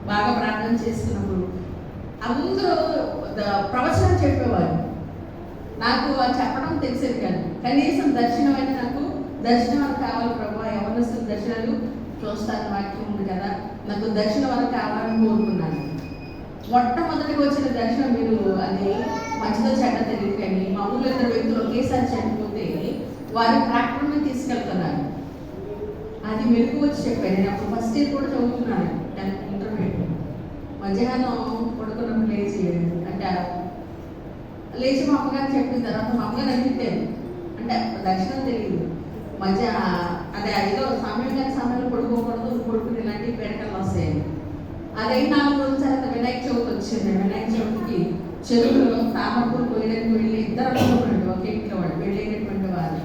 బాగా ప్రార్థన చేస్తున్నప్పుడు అందరూ ప్రవచనం చెప్పేవారు. నాకు అది చెప్పడం తెలిసేది కాదు. కనీసం దర్శనం అయితే నాకు దర్శనం వరకు కావాలి ప్రభు, ఎవరినొస్తున్న దర్శనాలు చూస్తాను, వాక్యం ఉంది కదా, నాకు దర్శనం వరకు కావాలని కోరుకున్నాను. మొట్టమొదటిగా వచ్చిన దర్శనం, మీరు అది మంచిదో చెడ్డ తెలియదు కానీ మా ఊళ్ళో 2 వ్యక్తులు ఒకేసారి చనిపోతే వారి ట్రాక్టర్ మీద తీసుకెళ్తున్నారు. అది మెరుగు వచ్చి చెప్పాను. నేను అప్పుడు ఫస్ట్ ఇయర్ కూడా చదువుతున్నాను, 10th ఇంటర్మీడియట్. మధ్యాహ్నం పడుకున్నప్పుడు లేచి మా అమ్మగారు చెప్పిన తర్వాత మా అమ్మగారు అనిపించాను, అంటే దర్శనం తెలియదు. అదే ఏదో సమయంలో పడుకోకూడదు, పడుకుని ఇలాంటి పేడకలు వస్తాయి. అదే 4 రోజుల తర్వాత వినాయక చవితి వచ్చింది. వినాయక చవితికి చెరువులో తామరపూర్ పోయడానికి వెళ్ళి 2 అనుకున్నాడు, ఒకే ఇంట్లో వాడు వెళ్ళినటువంటి వారు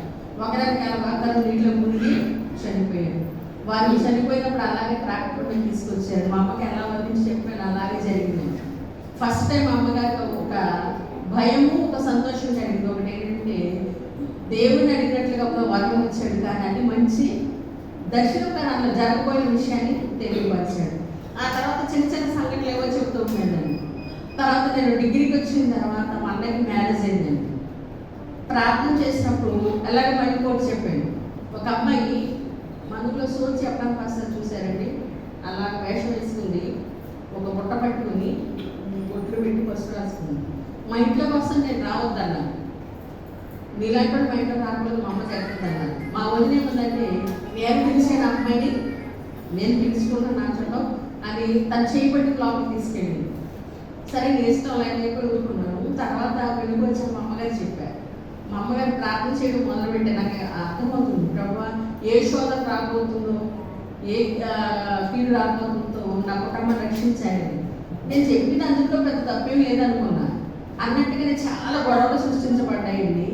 ఒకరికి ఒకరు నీళ్ళు మునిగి చనిపోయారు. వారు చనిపోయినప్పుడు అలాగే ట్రాక్టర్ మీద తీసుకొచ్చారు. మా అమ్మకి ఎలా వర్ణించి చెప్పాను, అలాగే జరిగింది. ఫస్ట్ టైం అమ్మగారికి ఒక భయము, ఒక సంతోషం జరిగింది. ఒకటి ఏంటంటే దేవుడిని అడిగినట్లుగా ఒక వరం వచ్చాడు, కానీ అది మంచి దర్శనం, కానీ అందులో జరగబోయే విషయాన్ని తెలియపరిచాడు. ఆ తర్వాత చిన్న చిన్న సంఘటనలు ఏవో చెప్తూ ఉండేదండి. తర్వాత నేను డిగ్రీకి వచ్చిన తర్వాత మా అన్నయ్యకి మ్యారేజ్ అయిందండి. ప్రార్థన చేసినప్పుడు అలాగే మళ్ళీ కూడా చెప్పాడు, ఒక అమ్మాయి మనలో సోచి చెప్పడానికి వస్తారు చూసారండి, అలా వేషం వేసుకుంది, ఒక బుట్ట పట్టుకుని బొట్లు పెట్టి పసుపు రాసుకుంది. మా ఇంట్లోకి వస్తే నేను రావద్దన్నాను. నీలాంటి మా ఇంట్లో రాకూడదు, మా అమ్మ చెప్తుందన్నాను. మా వదిన ఏముందంటే, నేను పిలిచిన అమ్మాయిని నేను పిలుచుకున్నాను నా చుట్టం అని తను చేయబట్టి లోపలికి తీసుకెళ్ళింది. సరే నేను ఇష్టం లేని చెప్పి ఊరుకున్నాను. తర్వాత వెనుక వచ్చి మా అమ్మగారు చెప్పారు. మా అమ్మగారు ప్రార్థన చేయడం మొదలుపెట్టే నాకు అర్థమవుతుంది, ప్రభు ఏ శోధన రాబోతుందో, ఏ కీడు రాబోతుందో నా కుటుంబం రక్షించాలని. నేను చెప్పిన అందులో పెద్ద తప్పేం లేదనుకున్నా. అన్నట్టుగానే చాలా గొడవలు సృష్టించబడ్డాయండి.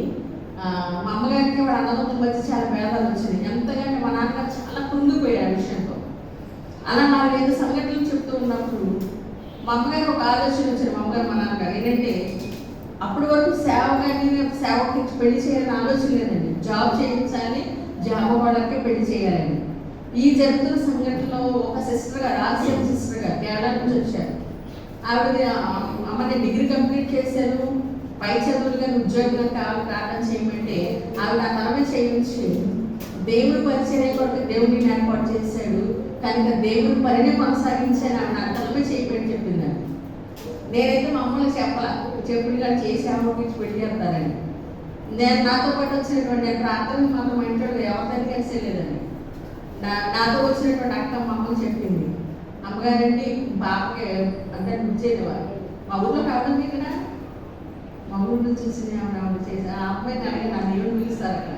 మా అమ్మగారికి వాడు అన్నదమ్ముల మధ్య చాలా భేదాలు వచ్చినాయి. ఎంతగానే మా నాన్నగారు చాలా కుంగిపోయారు ఆ విషయంతో. అలా 4-5 సంఘటనలు చెప్తూ ఉన్నప్పుడు మా అమ్మగారు ఒక ఆలోచన వచ్చింది. మా అమ్మగారు మా నాన్నగారు ఏంటంటే, అప్పటి వరకు సేవకి పెళ్లి చేయాలని ఆలోచన లేదండి. జాబ్ చేయించాలి, జాబ్ వాళ్ళకే పెళ్లి చేయాలని. ఈ జరుగుతున్న సంఘటనలో ఒక సిస్టర్ గారు, ఆసియా సిస్టర్ గారు కేరళ నుంచి వచ్చారు. ఆవిడ అమ్మ నేను డిగ్రీ కంప్లీట్ చేశాను, పై చదువులు కానీ ఉద్యోగులు కావాలి ప్రార్థన చేయమంటే ఆవిడ ఆ తనమే చేయించి దేవుడు పరిచర్య కొరకు దేవుడిని ఏర్పాటు చేశాడు. కనుక దేవుడి పనిని కొనసాగించాను ఆవిడ ఆ తనమే చేయమని చెప్పిందండి. నేనైతే మా అమ్మని చెప్పుడు కానీ చేసి అమ్మకి పెళ్లి చేస్తానని. నేను నాతో పాటు వచ్చినటువంటి ప్రార్థన మాత్రం మా ఇంట్లో ఎవరిదాన్ని కలిసే లేదండి. నాతో వచ్చినటువంటి అక్క మా అమ్మకి చెప్పింది, అమ్మగారండి బాబుకి అంటే గుర్చేవారు. మా ఊళ్ళో కావడం ఇక్కడ మా ఊళ్ళో చూసి ఆవిడ చేసి ఆ అమ్మాయిని అడిగి నా దేవుడు పిలుస్తారు, అక్కడ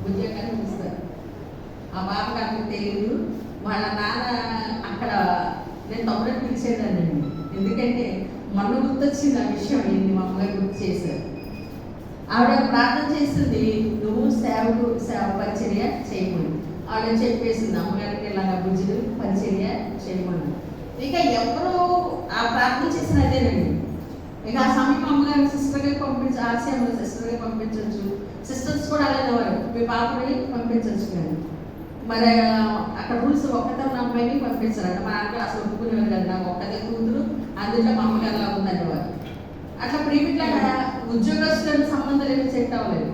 ఉద్యోగాన్ని పిలుస్తారు. ఆ బాబుకి అక్కడికి తెలియదు. వాళ్ళ నాన్న అక్కడ నేను తమ్ముడిని పిలిచేదానండి. ఎందుకంటే మొన్న గుర్తొచ్చింది ఆ విషయం, ఏంటి మా అమ్మగారు గుర్తు చేశారు. ఆవిడ ప్రార్థన చేస్తుంది, నువ్వు సేవ పరిచర్య చేయమని ఆవిడ చెప్పేసింది. అమ్మగారికి ఇలాగ బుజ్జులు పరిచర్య చేయమని. ఇక ఎవరు ఆ ప్రార్థన చేసిన అదేనండి. ఇక ఆ సమయం అమ్మగారికి సిస్టర్గా ఆశయంలో సిస్టర్గా పంపించవచ్చు. సిస్టర్స్ కూడా అలాగే వారు, మీ పాపని పంపించవచ్చు. కానీ మరి అక్కడ రూల్స్ ఒక్కతే ఉన్న అమ్మాయిని పంపించారంట. మా నాన్నగారు అసలు ఒప్పుకునేవారు కదా, నాకు ఒక్కదే కూతురు, అందులో మా అమ్మగారు అలా ఉందండి వారు. అట్లా ప్రీమిట్లాగా ఉద్యోగస్తులకు సంబంధాలు ఏమి సెట్ అవ్వలేదు.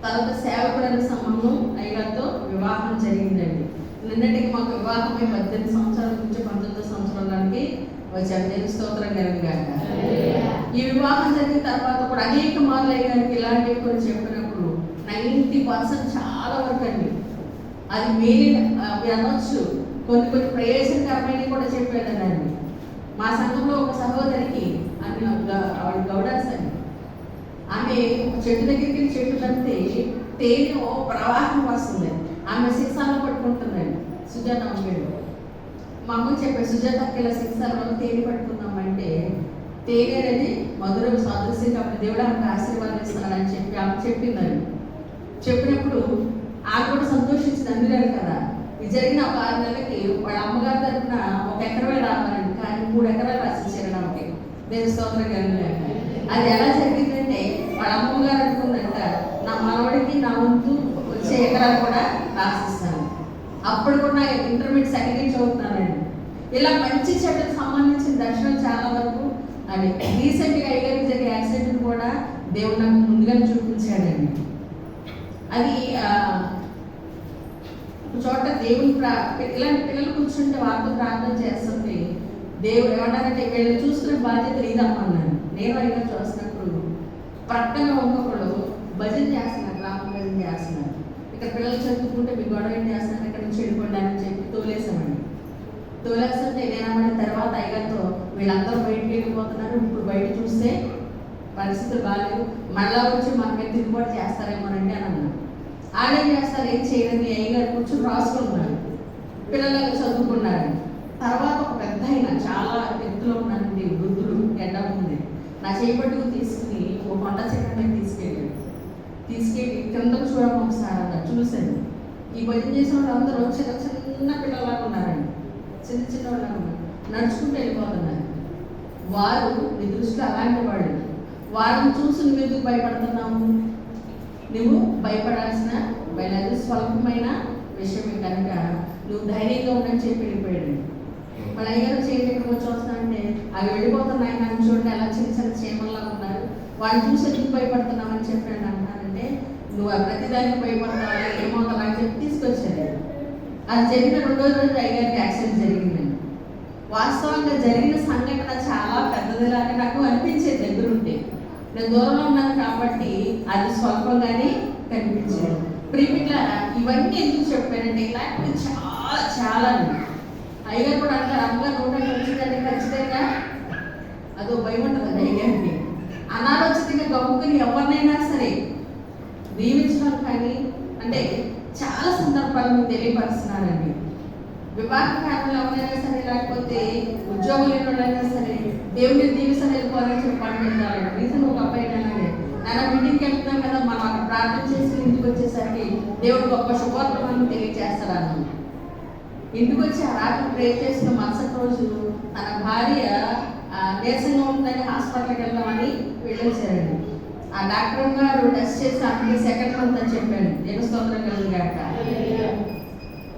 తర్వాత సేవకుడైన సంబంధం అయ్యగారితో వివాహం జరిగిందండి. నిన్నటికి మాకు వివాహమే 18 సంవత్సరాల నుంచి 19 సంవత్సరాలకి వచ్చారు. దేవుని స్తోత్రం కలుగుగాక. ఈ వివాహం జరిగిన తర్వాత కూడా అనేక మార్లు అయ్యగారికి ఇలాంటివి కొన్ని చెప్పినప్పుడు 90% చాలా వరకు అండి అది మీరు అనొచ్చు, కొన్ని ప్రయోజనకరమైనవి కూడా చెప్పేదండి. మా సంఘంలో ఒక సహోదరికి ఆవిడ గౌడాస్ అని, ఆమె చెట్టు దగ్గరికి చెట్టు కంటే తేనె ప్రవాహం వస్తుంది. ఆమె సీసాలో పట్టుకుంటుందండి. సుజాత అమ్మేడు. మా అమ్మ చెప్పాడు, సుజాతకి ఇలా శిక్షాలలో తేనె పట్టుకుందామంటే తేనె అనేది మధుర సాదృశ్యం కాబట్టి దేవుడు ఆమెకు ఆశీర్వాదం ఇస్తున్నాడని చెప్పి ఆమె చెప్పిందని. చెప్పినప్పుడు ఆమె కూడా సంతోషించింది, అందులేదు కదా. ఇది జరిగిన ఒక 6 నెలలకి వాళ్ళ అమ్మగారి తరఫున 1 ఎకరమే రావాలండి, కానీ 3 ఎకరాలు రాసిచ్చారు ఆమెకి. దేవుని స్తోత్రం కలుగుగాక. అది ఎలా జరిగిందంటే వాళ్ళ అమ్మగారు అనుకుందంట, నా మనవడికి నా వంతు వచ్చే ఎకరాలు కూడా రాసిస్తాను. అప్పుడు కూడా ఇంటర్మీడియట్ సెకండ్ ఇయర్ చదువుతున్నానండి. ఇలా మంచి చెడ్డకు సంబంధించిన దర్శనం చాలా వరకు అది రీసెంట్గా అయ్యాక జరిగే యాక్సిడెంట్ కూడా దేవుడు నాకు ముందుగానే చూపించాడండి. అది చోట దేవుని ఇలాంటి పిల్లలు కూర్చుంటే వారితో ప్రార్థన చేస్తుంది. దేవుడు ఏమన్నారంటే వీళ్ళు చూసుకునే బాధ్యత ఇదమ్మన్నాను. నేను అయినా చూసినప్పుడు ప్రక్కన ఒక్కొక్కడు భజన చేస్తున్నారు, రామ భజన చేస్తున్నారు. ఇక్కడ పిల్లలు చదువుకుంటే మీ గొడవ ఏం చేస్తున్నారు, ఇక్కడ నుంచి వెళ్ళిపోండి అని చెప్పి తోలేసామండి. తోలేస్తుంటే నేనమ్మని తర్వాత అయ్యగారితో వీళ్ళందరూ బయటికి వెళ్ళిపోతున్నారు, ఇప్పుడు బయట చూస్తే పరిస్థితులు బాగాలేదు, మళ్ళా వచ్చి మన మీద తిరుగుబాటు చేస్తారేమోనండి అని అన్నాను. ఆడేం చేస్తారు, ఏం చేయదని అయ్యగారు కూర్చొని రాసుకున్నారు. పిల్లలు చదువుకున్నారు. తర్వాత ఒక పెద్ద అయినా చాలా ఎత్తులో ఉన్నానండి, వృద్ధుడు ఎండ ఉంది. నా చేపట్టుకు తీసుకుని ఒక కొండ చెట్టు తీసుకెళ్ళి కిందకు చూడడం ఒకసారి అన్న చూశాను. ఈ భజన చేసిన వాళ్ళు అందరూ చిన్న పిల్లలాగా ఉన్నారండి, చిన్న వాళ్ళగా ఉన్నారు, నడుచుకుంటూ వెళ్ళిపోతున్నారు. వారు నీ దృష్టిలో అలాంటి వాళ్ళు, వారిని చూసి నువ్వు ఎందుకు భయపడుతున్నావు? నువ్వు భయపడాల్సిన బయలు స్వల్పమైన విషయమే కనుక నువ్వు ధైర్యంగా ఉండని చెప్పి వెళ్ళిపోయాడు. మన అయ్యారు చేతి ఎక్కడికి వచ్చి వస్తానంటే అవి వెళ్ళిపోతున్నాయి నన్ను చూడండి ఎలా చిన్న చీమల్లా ఉన్నారు, వాళ్ళు చూసి ఎందుకు భయపడుతున్నావు అని చెప్పాను అంటానంటే నువ్వు ప్రతిదానికి భయపడతావా ఏమవుతావా అని చెప్పి తీసుకొచ్చాడు. అది జరిగిన 2వ రోజు అయ్యారికి యాక్సిడెంట్ జరిగిందండి. వాస్తవంగా జరిగిన సంఘటన చాలా పెద్దదిలాగా నాకు అనిపించేది దగ్గరుంటే. నేను దూరంలో ఉన్నాను కాబట్టి అది స్వల్పంగానే కనిపించేది. ప్రిమిట్లా ఇవన్నీ ఎందుకు చెప్పానంటే ఇలాంటివి చాలా చాలా అయ్యగారు కూడా అంటారు, అమ్మగారు 100 వచ్చిందంటే ఖచ్చితంగా అదో భయం ఉంటుంది అయ్యగారికి. అనాలోచితంగా గమ్ముకుని ఎవరినైనా సరే దీవించడం కానీ అంటే చాలా సందర్భాలు మీకు తెలియపరుస్తున్నారండి. వివాహ కాలంలో ఎవరైనా సరే లేకపోతే ఉద్యోగం లేనైనా సరే దేవుడిని దీవిస్తాను వెళ్ళిపోవాలని చెప్పాలని వెళ్ళాలి. రీజన్ ఒక అబ్బాయి అలాగే నాన్న మీటింగ్కి వెళ్తున్నాం కదా, మనం అక్కడ ప్రార్థన చేసి ఇంటికి వచ్చేసరికి దేవుడు గొప్ప శుభార్తలను తెలియజేస్తాడు అన్నాను. ఇంటికి వచ్చి ఆ రాత్రి ప్రేర్ చేసిన మరుసటి రోజు తన భార్య నీరసంగా ఉందని హాస్పిటల్కి వెళ్దామని వెళ్ళొచ్చారండి. ఆ డాక్టర్ గారు టెస్ట్ చేసి అన్ని సెకండ్ మంత్ అని చెప్పాను. నేను స్తోత్రం కలుగుగాక.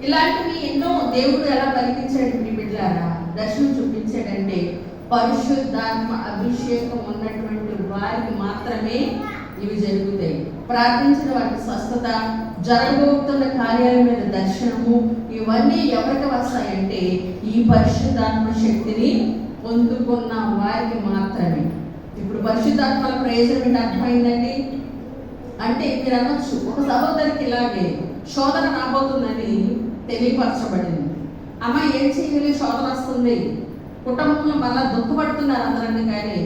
ఇలాంటివి ఎన్నో దేవుడు ఎలా పలికించాడు మీ బిడ్డలారా, దర్శనం చూపించాడంటే పరిశుద్ధాత్మ అభిషేకం ఉన్నటువంటి వారికి మాత్రమే ఇవి జరుగుతాయి. ప్రార్థించిన వారికి స్వస్థత, జరగబోతున్న కార్యాల మీద దర్శనము, ఇవన్నీ ఎవరికి వస్తాయంటే ఈ పరిశుద్ధాత్మ శక్తిని పొందుకున్న వారికి మాత్రమే. ఇప్పుడు పరిశుద్ధాత్మల ప్రయోజనం ఏంటి అర్థమైందండి అంటే మీరు అనొచ్చు, ఒక సహోదరికి ఇలాగే శోధన రాబోతుందని తెలియపరచబడింది. అమ్మ ఏం చేయాలి, శోధన వస్తుంది, కుటుంబంలో మళ్ళా దుఃఖపడుతున్నారు అందరని, కానీ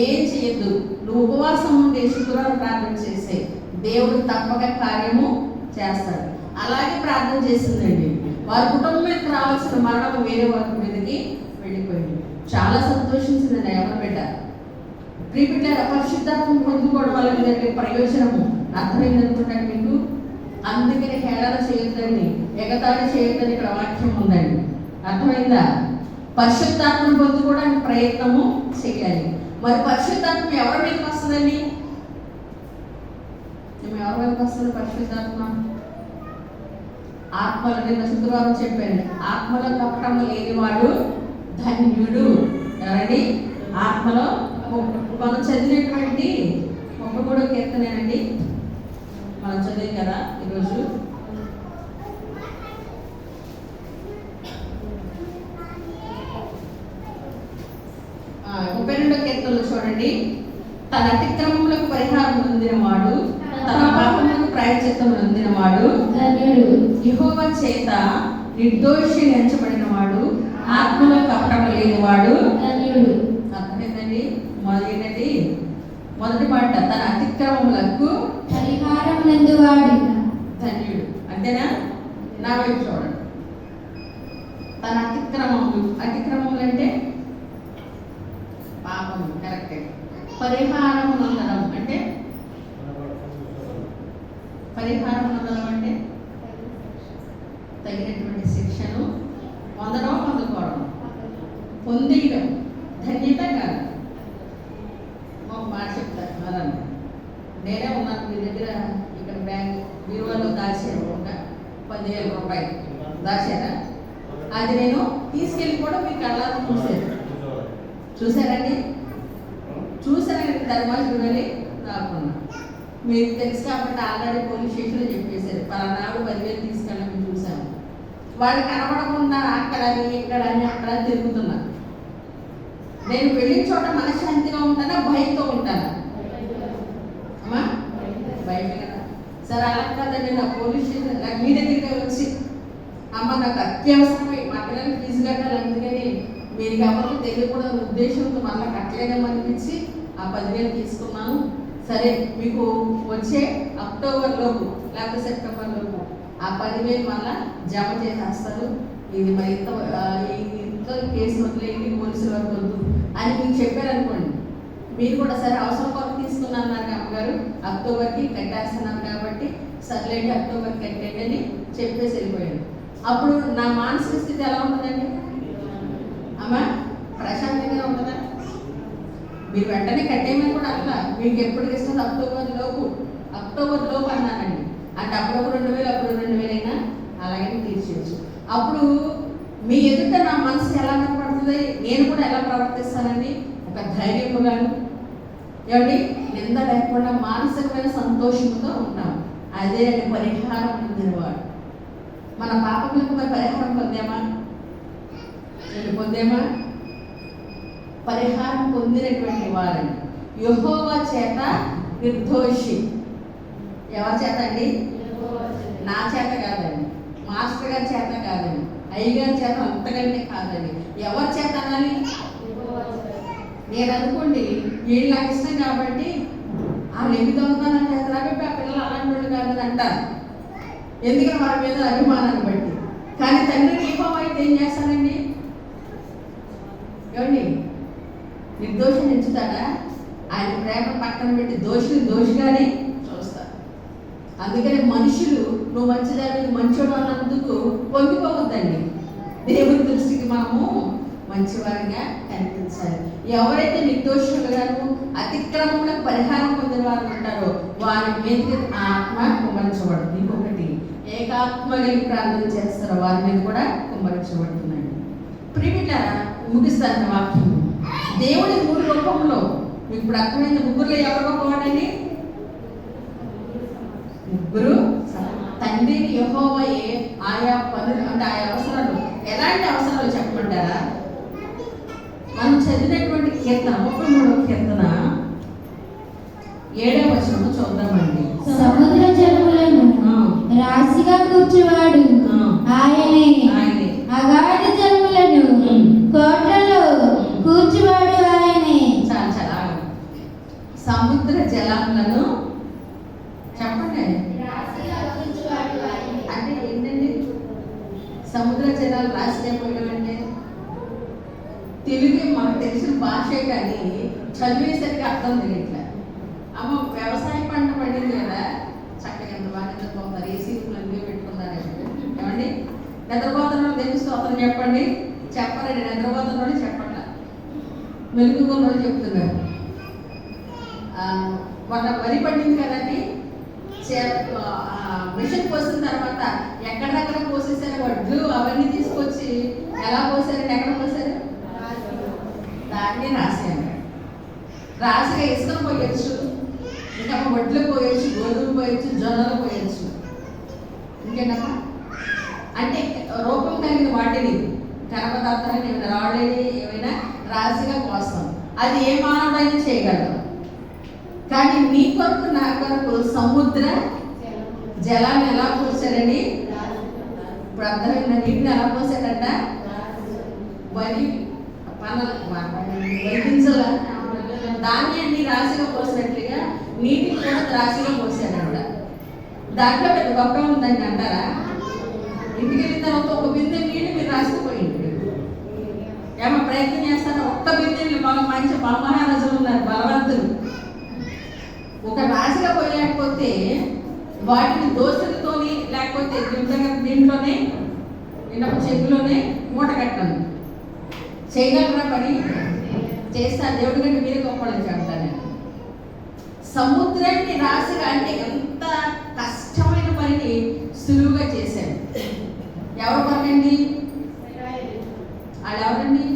ఏం చేయొద్దు, నువ్వు ఉపవాసం ఉండి శుక్రవారం ప్రార్థన చేసే దేవుడు తప్పక కార్యము చేస్తాడు. అలాగే ప్రార్థన చేసిందండి. వారి కుటుంబం మీదకి రావాల్సిన మరణం వేరే వారి మీదకి వెళ్ళిపోయింది. చాలా సంతోషించిందండి ఎవరు బిడ్డ. ప్రియబిడ్డ పరిశుద్ధాత్మ పొందుకోవడం వల్ల జరిగే ప్రయోజనము అర్థమైంది అనుకుంటాను మీకు. అందుకని హేళన చేయొద్దని, ఎగతాళి చేయొద్దని ఇక్కడ వాక్యం ఉందండి. అర్థమైందా? పరిశుద్ధాత్మను పొందుకోవడానికి ప్రయత్నము చేయాలి. మరి పరిశుద్ధాత్మ ఎవరి మీదకి వస్తుందండి? ఎవరి మీదకి వస్తుంది పరిశుద్ధాత్మ? ఆత్మలో నిన్న శుక్రవారం చెప్పాను, ఆత్మలో కపటము లేనివాడు ధన్యుడు. ఎవరండి? ఆత్మలో మనం చదివినటువంటి 33వ కీర్తనేనండి మనం చదివాం కదా ఈరోజు. కీర్తనలు చూడండి. తన అతిక్రమములకు పరిహారం పొందినవాడు, తన పాపములకు ప్రాయశ్చిత్తము పొందినవాడు, యెహోవా చేత నిర్దోషి ఎంచబడినవాడు, ఆత్మలో కపటము లేనివాడు ధన్యుడు. అర్థమైందండి? మొదలైనది మొదటి మాట, తన అతిక్రమములకు పరిహారం పొందినవాడు ధన్యుడు. అంతేనా? నా వైపు చూడండి. తన అతిక్రమములు అంటే పాపము, కరెక్టే. పరిహారం ఉండడం అంటే తగినటువంటి శిక్షను పొందుకోవడం, పొందేయడం ధన్యత కాదు. ఒక మాట చెప్తారు అదండి. నేనే ఉన్నాను మీ దగ్గర, ఇక్కడ బ్యాంక్ బీరువాలో దాచాను ఒక 10,000 రూపాయలు దాచారా? అది నేను తీసుకెళ్ళి కూడా మీ కళ్ళారా చూసారండి. ధర్మాలు వెళ్ళి రాకున్నా మీకు తెలుసు కాబట్టి ఆల్రెడీ పోలీస్ స్టేషన్లో చెప్పేశారు, పలానాడు 10,000 తీసుకెళ్ళి చూసాము. వాళ్ళు కనబడకుండా అక్కడని ఇక్కడని అక్కడ తిరుగుతున్నారు. నేను వెళ్ళిన చోట మనశ్శాంతిగా ఉంటానా, భయంతో ఉంటానా? అమ్మా భయం కదా. సరే అలా కాదండి, నా పోలీస్ స్టేషన్ మీ దగ్గరికి వచ్చి అమ్మ నాకు అత్యవసరమై మా పిల్లలకి ఫీజు కట్టాలి, అందుకని మీరు ఎవరికి తెలియకూడదు ఉద్దేశంతో మళ్ళీ కట్టలేదమనిపించి ఆ 10,000 తీసుకున్నాను. సరే మీకు వచ్చే అక్టోబర్ లోపు లేకపోతే సెప్టెంబర్ లోపు ఆ 10,000 మళ్ళీ జమ చేసేస్తారు. ఇది మరి ఇంత కేసు వదిలేయండి, పోలీసుల వరకు వద్దు అని మీకు చెప్పారనుకోండి. మీరు కూడా సరే అవసరం కొరకు తీసుకున్నాను అమ్మగారు, అక్టోబర్కి కట్టేస్తున్నాను కాబట్టి సర్లేండి అక్టోబర్కి కట్టండి అని చెప్పేసి వెళ్ళిపోయాను. అప్పుడు నా మానసిక స్థితి ఎలా ఉంటుందండి అమ్మా? ప్రశాంతంగా ఉంటుందా? మీరు వెంటనే కట్టేయమని కూడా అట్లా మీకు ఎప్పటికి ఇస్తుంది అక్టోబర్ లోపు అన్నానండి. అంటే అప్పుడప్పుడు 2,000 అప్పుడు 2,000 అయినా అలాగని తీర్చేయచ్చు. అప్పుడు మీ ఎదుట నా మనసు ఎలా కనపడుతుంది, నేను కూడా ఎలా ప్రవర్తిస్తానండి? ఒక ధైర్యముగాను ఏమండి నింద లేకుండా మానసికమైన సంతోషంతో ఉంటాం. అదే పరిహారం పొందినవాడు. మన పాపములకు మరి పరిహారం పొందామా? పరిహారం పొందినటువంటి వారండి యెహోవా చేత నిర్దోషి. ఎవరి చేత అండి? నా చేత కాదండి, మాస్టర్ గారి చేత కాదండి, అయ్యగారి చేత అంతకంటే కాదండి. ఎవరి చేత అనాలి? నేను అనుకోండి వీళ్ళు నాకు ఇష్టం కాబట్టి వాళ్ళు ఎన్ని దొంగతనాలు చేస్తారు, ఆ పిల్లలు అలాంటి వాళ్ళు కాదని అంటారు, ఎందుకంటే వాళ్ళ మీద అభిమానాన్ని బట్టి. కానీ తండ్రి యెహోవా అయితే ఏం చేస్తానండి? ఏమండి నిర్దోషిని ఎంచుతాడా? ఆయన ప్రేమ పక్కన పెట్టి దోషిని దోషిగానే చూస్తారు. అందుకని మనుషులు నువ్వు మంచిదాన్ని మంచోడు అన్నందుకు పొంగిపోవద్దండి. దేవుని దృష్టికి మనము మంచివారిగా కనిపించాలి. ఎవరైతే నిర్దోషులుగాను అతిక్రమములకు పరిహారం పొందిన వారు ఉంటారో వారి మీద ఆత్మ కుమ్మరించబడుతుంది. ఇంకొకటి ఏకాత్మ కలిగి ప్రార్థన చేస్తారో వారి మీద కూడా కుమ్మరించబడుతుందండి. ప్రిమిట ముగిస్తాను వాక్యం. దేవుడి 3 రూపంలో మీకు ఇప్పుడు అర్థమైంది. ముగ్గురులో ఎవరు గొప్పవాడండి? ముగ్గురు తండ్రిని యెహోవాయే ఆయా పనులు అంటే ఆయా అవసరాలు. ఎలాంటి అవసరాలు చెప్పమంటారా? మనం చదివినటువంటి కీర్తన 33వ కీర్తన 7వ వచనం చూద్దామండి. సముద్ర జలములను రాశిగా కూర్చువాడు ఆయనే, అగాధ జలములను కోట్లలో కూర్చువాడు ఆయనే. చాలా సముద్ర జలములను చెప్పండి అంటే ఏంటండి? సముద్ర జలాలు రాసిపోయడం అంటే తెలుగు మనకు తెలిసిన భాషే కానీ చదివేసరికి అర్థం తెలియట్లే. అమ్మ వ్యవసాయ పంట పడింది కదా, చక్కగా ఎంత బాగా నిద్రపోతారు, ఏసీ రూమ్లు పెట్టుకున్నారండి. ఏమండి నిద్రపోతున్న తెలుస్తూ అతను చెప్పండి, చెప్పరండి. నిద్రపోతున్న వాళ్ళు చెప్పండి, మెలుగున్న వాళ్ళు చెప్తున్నారు. మన వరి పడింది కదండి, మిషన్ పోసిన తర్వాత ఎక్కడెక్కడ పోసేసారు వడ్లు అవన్నీ తీసుకొచ్చి ఎలా పోసారండి? ఎక్కడ పోసారు? దాన్ని రాసాను. రాసిగా ఇసుకలు పోయొచ్చు, ఇంకా వడ్లు పోయొచ్చు, గోధుమలు పోయొచ్చు, జొన్నలు పోయొచ్చు. ఇంకేనమ్మా అంటే రూపం కలిగిన వాటిని కనపదార్థాన్ని రాళ్ళని ఏమైనా రాశిగా పోస్తాం. అది ఏ మానవుడైనా చేయగలరు. కానీ నీ కొరకు నా కొరకు సముద్ర జలాన్ని ఎలా పోసాడండి? ఇప్పుడు అర్థమైన నీటిని ఎలా పోసాడట? వరి గింజల ధాన్యాన్ని రాశిగా పోసినట్లుగా నీటిని కూడా రాశిగా పోసాడంట. దాంట్లో పెద్ద గొప్ప ఉందండి అంటారా? ఇంటికి వెళ్ళిన తర్వాత ఒక బిందె నీళ్ళు మీరు రాసిపోయింది. ప్రయత్నం చేస్తారు. ఒక్క బిడ్డలు బాగా మంచి మహారాజులు ఉన్నారు, బలవంతులు. ఒక రాజుగా పోయలేకపోతే వాటిని దోశలతోని లేకపోతే దీంట్లోనే ఇన్నప్పుడు చెక్కులోనే మూట కట్టను చేయగలరా పని చేస్తారు. దేవుడి కంటే మీరే గొప్పలని చెప్తాను. సముద్రాన్ని రాశిగా అంటే ఎంత కష్టమైన పనిని సులువుగా చేశాడు. ఎవరు పనండి? వాళ్ళు ఎవరండి?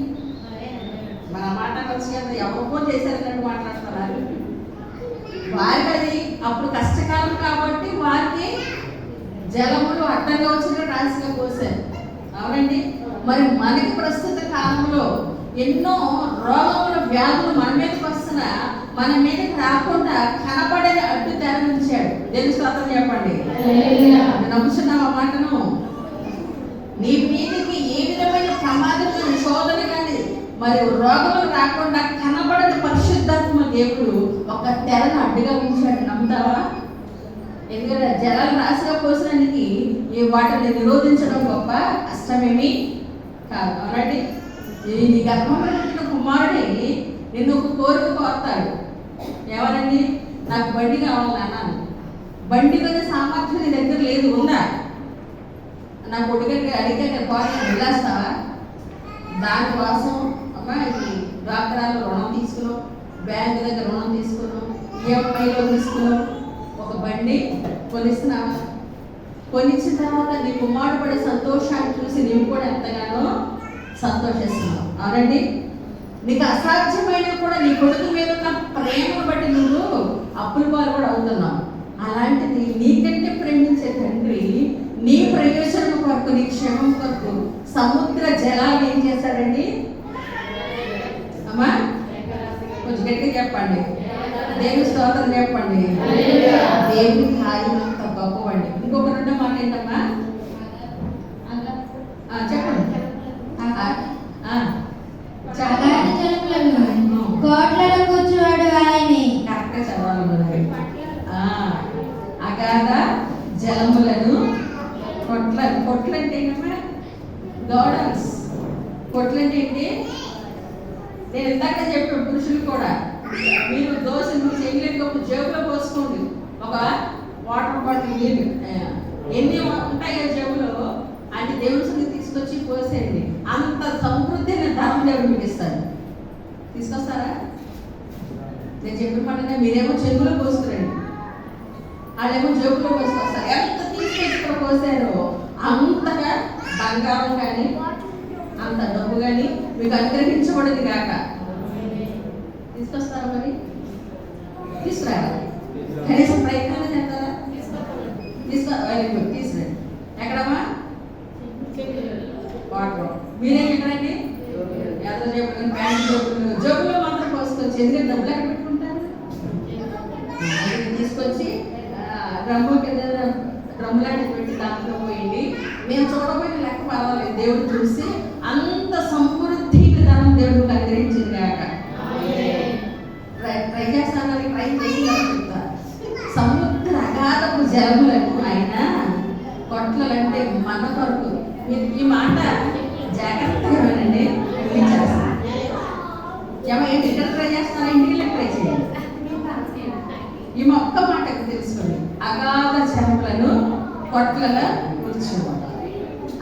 మన మాట కలిసి కదా ఎవరికో చేశారన్నట్టు మాట్లాడుతున్నారు. వారికి అది అప్పుడు కష్టకాలం కాబట్టి వారికి జలములు అడ్డంగా వచ్చిన రాశిగా కోసారు. అవునండి. మరి మనకి ప్రస్తుత కాలంలో ఎన్నో రోగముల వ్యాధులు మన మీదకి వస్తున్నా మన మీదకి రాకుండా కనపడే అడ్డు తెరవించాడు. దేవుని స్తోత్రం చెప్పండి. నమ్ముతున్నాం ఆ మాటను. నీ మీదకి ఏ విధమైన ప్రమాదం శోధన కానీ మరి రోగములు రాకుండా కనబడని పరిశుద్ధాత్మ దేవుడు ఒక తెరను అడ్డుగా ఉంచాడు. నమ్ముతావా? ఎందుకంటే జలాలు రాశిగా పోసినందుకు ఈ వాటిని నిరోధించడం గొప్ప కష్టమేమి కాదు. అవునండి. నీ గర్భంలో పుట్టిన కుమారుడే నిన్ను ఒక కోరిక కోరుతాడు. ఎవరండి? నాకు బండి కావాలి అన్నాను. బండి మీద సామర్థ్యం నీ దగ్గర లేదు, ఉందా? నా కొడుకుని అడిగే కోరిక వెళ్ళేస్తావా? దానికోసం అమ్మా ఈ డాక్టరాలు రుణం తీసుకున్నాం, బ్యాంకు దగ్గర రుణం తీసుకున్నాం, ఈఎంఐలో తీసుకున్నాం, ఒక బండి కొనిస్తున్నావా? కొనిచ్చిన తర్వాత నీ కుమారుడు పడే సంతోషాన్ని చూసి నీవు కూడా ఎంతగానో సంతోషిస్తున్నావు. అవునండి. నీకు అసాధ్యమైన కూడా నీ కొడుకు మీద ఉన్న ప్రేమను బట్టి నువ్వు అప్పుల పాలు కూడా అవుతున్నావు. అలాంటిది నీకంటే ప్రేమించే తండ్రి నీ ప్రయోజనం కొరకు, నీ క్షేమం కొరకు సముద్ర జలాలు ఏం చేశాడండి? అమ్మా కొంచెం గట్టిగా చెప్పండి. దేవుని స్తోత్రం చెప్పండి. దేవుని కార్యం అంత గొప్పవండి. ఇంకొక రెండో మాట ఏంటమ్మా? చెప్పండి. కోట్లలో కూర్చువాడు ఆయనే. కరెక్ట్గా చదవాలి. అగాధ జలములను కొట్లు అంటే ఏంటమ్మా? గార్డెన్స్. కొట్లు అంటే ఏంటి? నేను ఇందాక చెప్పాను పురుషులు కూడా మీరు దోశలు చేయలేకపోతే జేబులో పోసుకోండి. ఒక వాటర్ బాటిల్ నీళ్ళు ఎన్ని ఉంటాయో జేబులో అంటే దేవుడి సంగతి తీసుకొచ్చి పోసేయండి. అంత సమృద్ధి అయిన ధనం దేవుడు మీకు ఇస్తాడు. తీసుకొస్తారా? నేను చెప్పిన మాట మీరేమో చెరువులో పోసుకురండి, వాళ్ళేమో జేబులో పోసుకొస్తారు. ఎంత తీసుకొచ్చి పోసారో అంతగా బంగారం కానీ అంత డబ్బు కానీ మీకు అనుగ్రహించబడింది కాక తీసుకొస్తారా? మరి తీసుకురారా? కనీసం ప్రయత్నం చేస్తారా? తీసుకురండి. ఎక్కడమ్మా? వాటర్. మీరేం ఎక్కడండి? యాత్ర జబ్బులో మాత్రం పోసుకొచ్చి ఎందుకంటే డబ్బులు ఎక్కడ పెట్టుకుంటారు? తీసుకొచ్చి డ్రమ్ము కింద డ్రమ్ములాంటి పెట్టి దాంట్లో పోయింది. మేము చూడబోయిన లెక్క పర్వాలేదు, దేవుడు చూసి అంత సమృద్ధి విధానం దేవుడు అనుగ్రహించింది కాక. ట్రై చేస్తాను, ట్రై చేసి చెప్తా. సముద్ర అగాధపు జలములను ఆయన కొట్లంటే మన కొరకు. మీరు ఈ మాట జాగ్రత్తగా వినండి. ఏంటి ఇక్కడ ట్రై చేస్తారా? ఇంటికి ట్రై చేయండి. ఈ ఒక్క మాట తెలుసుకోండి. అగాధ జలములను కొట్లలో కూర్చోవాలి.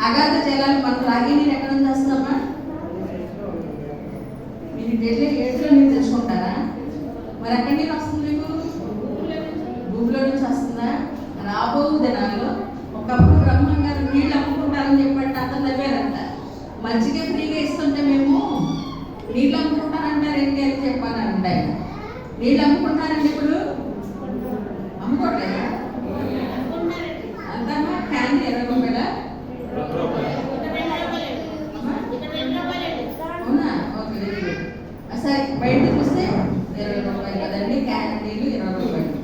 అగాధ జలాలు మనం తాగే నీరు ఎక్కడ నుంచి వస్తామా? మీరు ఏట్లో నీరు తెచ్చుకుంటారా? మరి ఎక్కడి నీరు వస్తుంది మీకు? భూమిలో నుంచి వస్తుందా? రాబో దినాల్లో ఒకప్పుడు బ్రహ్మం గారు నీళ్ళు అమ్ముకుంటారని చెప్పండి, అతను నవ్వారంట. మజ్జిగ ఫ్రీగా ఇస్తుంటే మేము నీళ్ళు అమ్ముకుంటారంటారేంటి అని చెప్పానంట ఆయన. నీళ్ళు అమ్ముకుంటారండి ఇప్పుడు? అమ్ముకోవట్లేదా? అంతమ్మా క్యాన్ 20 రూపాయలా? అవునా? Okay, very good. సరే బయట చూస్తే 20 రూపాయలు కదండి క్యాన్ నీళ్ళు, 20 రూపాయలు.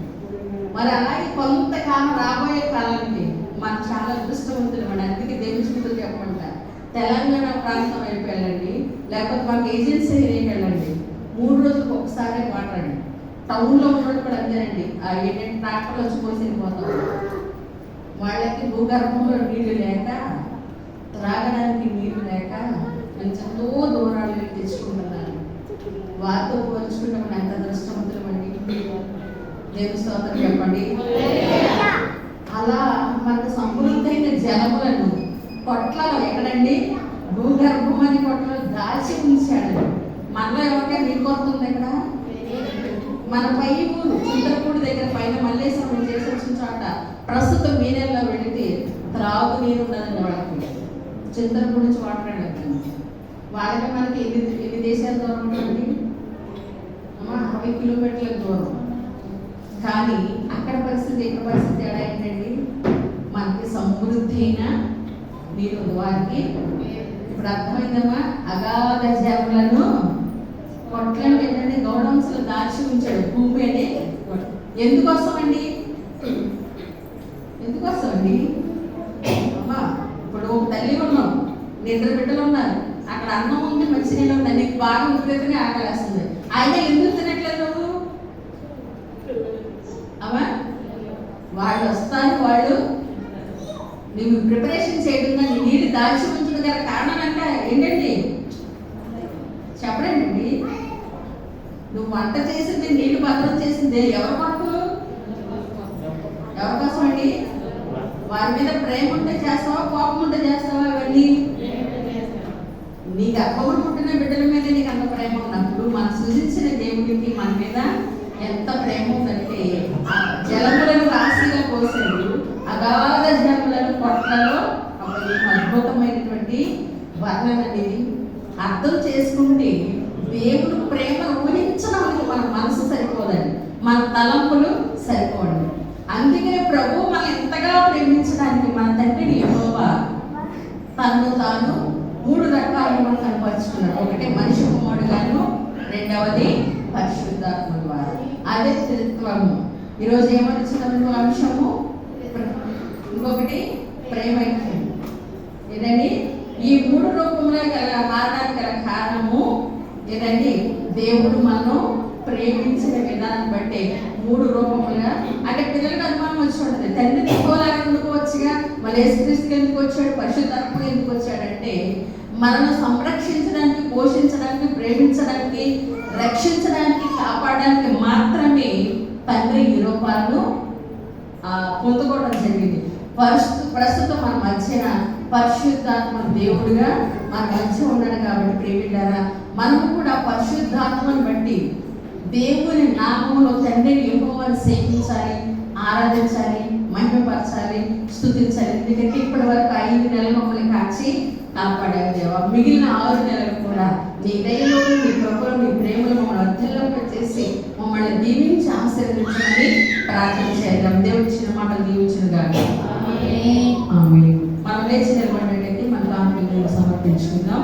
మరి అలాగే కొంతకాలం రాబోయే కాలానికి మనం చాలా అదృష్టవంతులు. మన అందుకే దేవుని స్థుతులు చెప్పమంటా. తెలంగాణ ప్రాంతం వైపు వెళ్ళండి, లేకపోతే మాకు ఏజెన్సీ ఏరియాకి వెళ్ళండి. 3 రోజులకు ఒకసారి మాట్లాడండి. టౌన్లో ఉన్నట్టు కూడా అంతేనండి. ఏంటంటే ట్రాక్టర్లు వచ్చి పోసి వెళ్ళిపోతాం. వాళ్ళకి భూగర్భంలో నీళ్లు లేక, త్రాగడానికి నీళ్లు లేక ఎంతో దూరాలు వెళ్ళి తెచ్చుకుంటున్నారు. వారితో పోల్చుకుంటే మనం ఎంత దృష్టవంతులమండి. దేవుని స్తోత్రం చెప్పండి. అలా మనకు సమృద్ధైన జలములను కొట్లలో ఎక్కడండి భూగర్భం అని కొట్లలో దాచి ఉంచాడు. మనలో ఎవరికైనా నీరు కొడుతుంది ఇక్కడ. మన పై ఊరు చింతలపూడి దగ్గర పైన మల్లేశ్వరం చేసి వచ్చిన చోట ప్రస్తుతం మే నెలలో వెళితే త్రాగు నీరు ఉండదండి వాళ్ళకి. చింతలపూడి నుంచి వాటర్ వెళ్ళదు. వాళ్ళకి మనకి ఎన్ని దేశాల దూరం ఉంటుంది? 60 కిలోమీటర్ల దూరం. కానీ అక్కడ పరిస్థితి ఇక్కడ పరిస్థితి తేడా ఏంటండి? మనకి సమృద్ధి అయిన నీరు వారికి. ఇప్పుడు అర్థమైందమ్మా? అగాధ జలములను కొట్లను ఏంటంటే గౌడౌన్స్లో దాచి ఉంచాడు. భూమి అంటే ఎందుకోసమండి? ఎందుకోసమండి అమ్మా? ఇప్పుడు ఒక తల్లి ఉన్నాం, 2 బిడ్డలు ఉన్నారు, అక్కడ అన్నం ఉంది, మంచినీళ్ళు ఉంది, నీకు బాగా విపరీతంగా ఆకలేస్తుంది. అయినా ఎందుకు తినట్లేదు నువ్వు? అమ్మా వాళ్ళు వస్తారు, వాళ్ళు నువ్వు ప్రిపరేషన్ చేయడం నీ నీళ్ళు దాచి ఉంచడం గల కారణం అంటే ఏంటండి? చెప్పండి. నువ్వు వంట చేసింది, నీళ్లు భద్రం చేసింది ఎవరి కొరకు? ఎవరి కోసం అండి? వారి మీద ప్రేమ ఉంటే చేస్తావా, కోపం ఉంటే చేస్తావా? అవన్నీ నీ గర్భములు పుట్టిన బిడ్డల మీద నీకు అంత ప్రేమ ఉన్నప్పుడు మనం సృజించిన దేవుడికి మన మీద ఎంత ప్రేమ ఉందంటే జలములను రాశిగా పోసాడు. అగాధ జలములను కొట్లలో అద్భుతమైనటువంటి వర్ణన అనేది అర్థం చేసుకుంటే దేవుడు ప్రేమను ఊహించడానికి మన మనసు సరిపోదండి, మన తలంపులు సరిపోండి. అందుకే ప్రభు మనం ఎంతగా ప్రేమించడానికి మన తండ్రిని యెహోవా తను తాను 3 రకాలుగా కనపరుచుకున్నాడు. ఒకటి మనిషి కుమారుడుగాను, రెండవది పరిశుద్ధాత్మ ద్వారా. అదే త్రిత్వము. ఈరోజు ఏమనుచున్నాము అంశము? ఇంకొకటి ప్రేమైక్యం. ఏదండి? ఈ 3 రూపంలో గల మారడానికి గల కారణము ఏదండి? దేవుడు మనం ప్రేమించిన విధానం బట్టి 3 రూపములుగా. అంటే పిల్లలకు అనుమానం వచ్చి ఉంటుంది, తండ్రి తీసుకోలాగా ఎందుకు వచ్చుగా, మళ్ళీ యేసుక్రీస్తుకి ఎందుకు వచ్చాడు, పరిశుద్ధాత్మ ఎందుకు వచ్చాడంటే మనల్ని సంరక్షించడానికి, పోషించడానికి, ప్రేమించడానికి, రక్షించడానికి, కాపాడడానికి మాత్రమే తండ్రి ఈ రూపాలను పొందుకోవడం జరిగింది. ప్రస్తుతం మన మధ్యన పరిశుద్ధాత్మ దేవుడుగా మన మధ్య ఉన్నాడు. కాబట్టి ప్రేమిటారా, మనము కూడా పరిశుద్ధాత్మను బట్టి దేవుని నామములో తండ్రిని యెహోవాను సేవించాలి, ఆరాధించాలి, మహిమపరచాలి, స్తుతించాలి. ఎందుకంటే ఇప్పటి వరకు 5 నెలలు మమ్మల్ని కాచి కాపాడావు దేవా. మిగిలిన 6 నెలలు కూడా నీ దయలో, నీ కృపలో, నీ ప్రేమలో మమ్మల్ని అర్థంలో చేసి మమ్మల్ని దీవించి ఆశీర్వదించమని ప్రార్థన చేద్దాం. దేవుడి ఇచ్చిన మాటలు దీవించునుగా. మనం లేచి నిలబడినట్టయితే మన కానుకలను సమర్పించుకుందాం.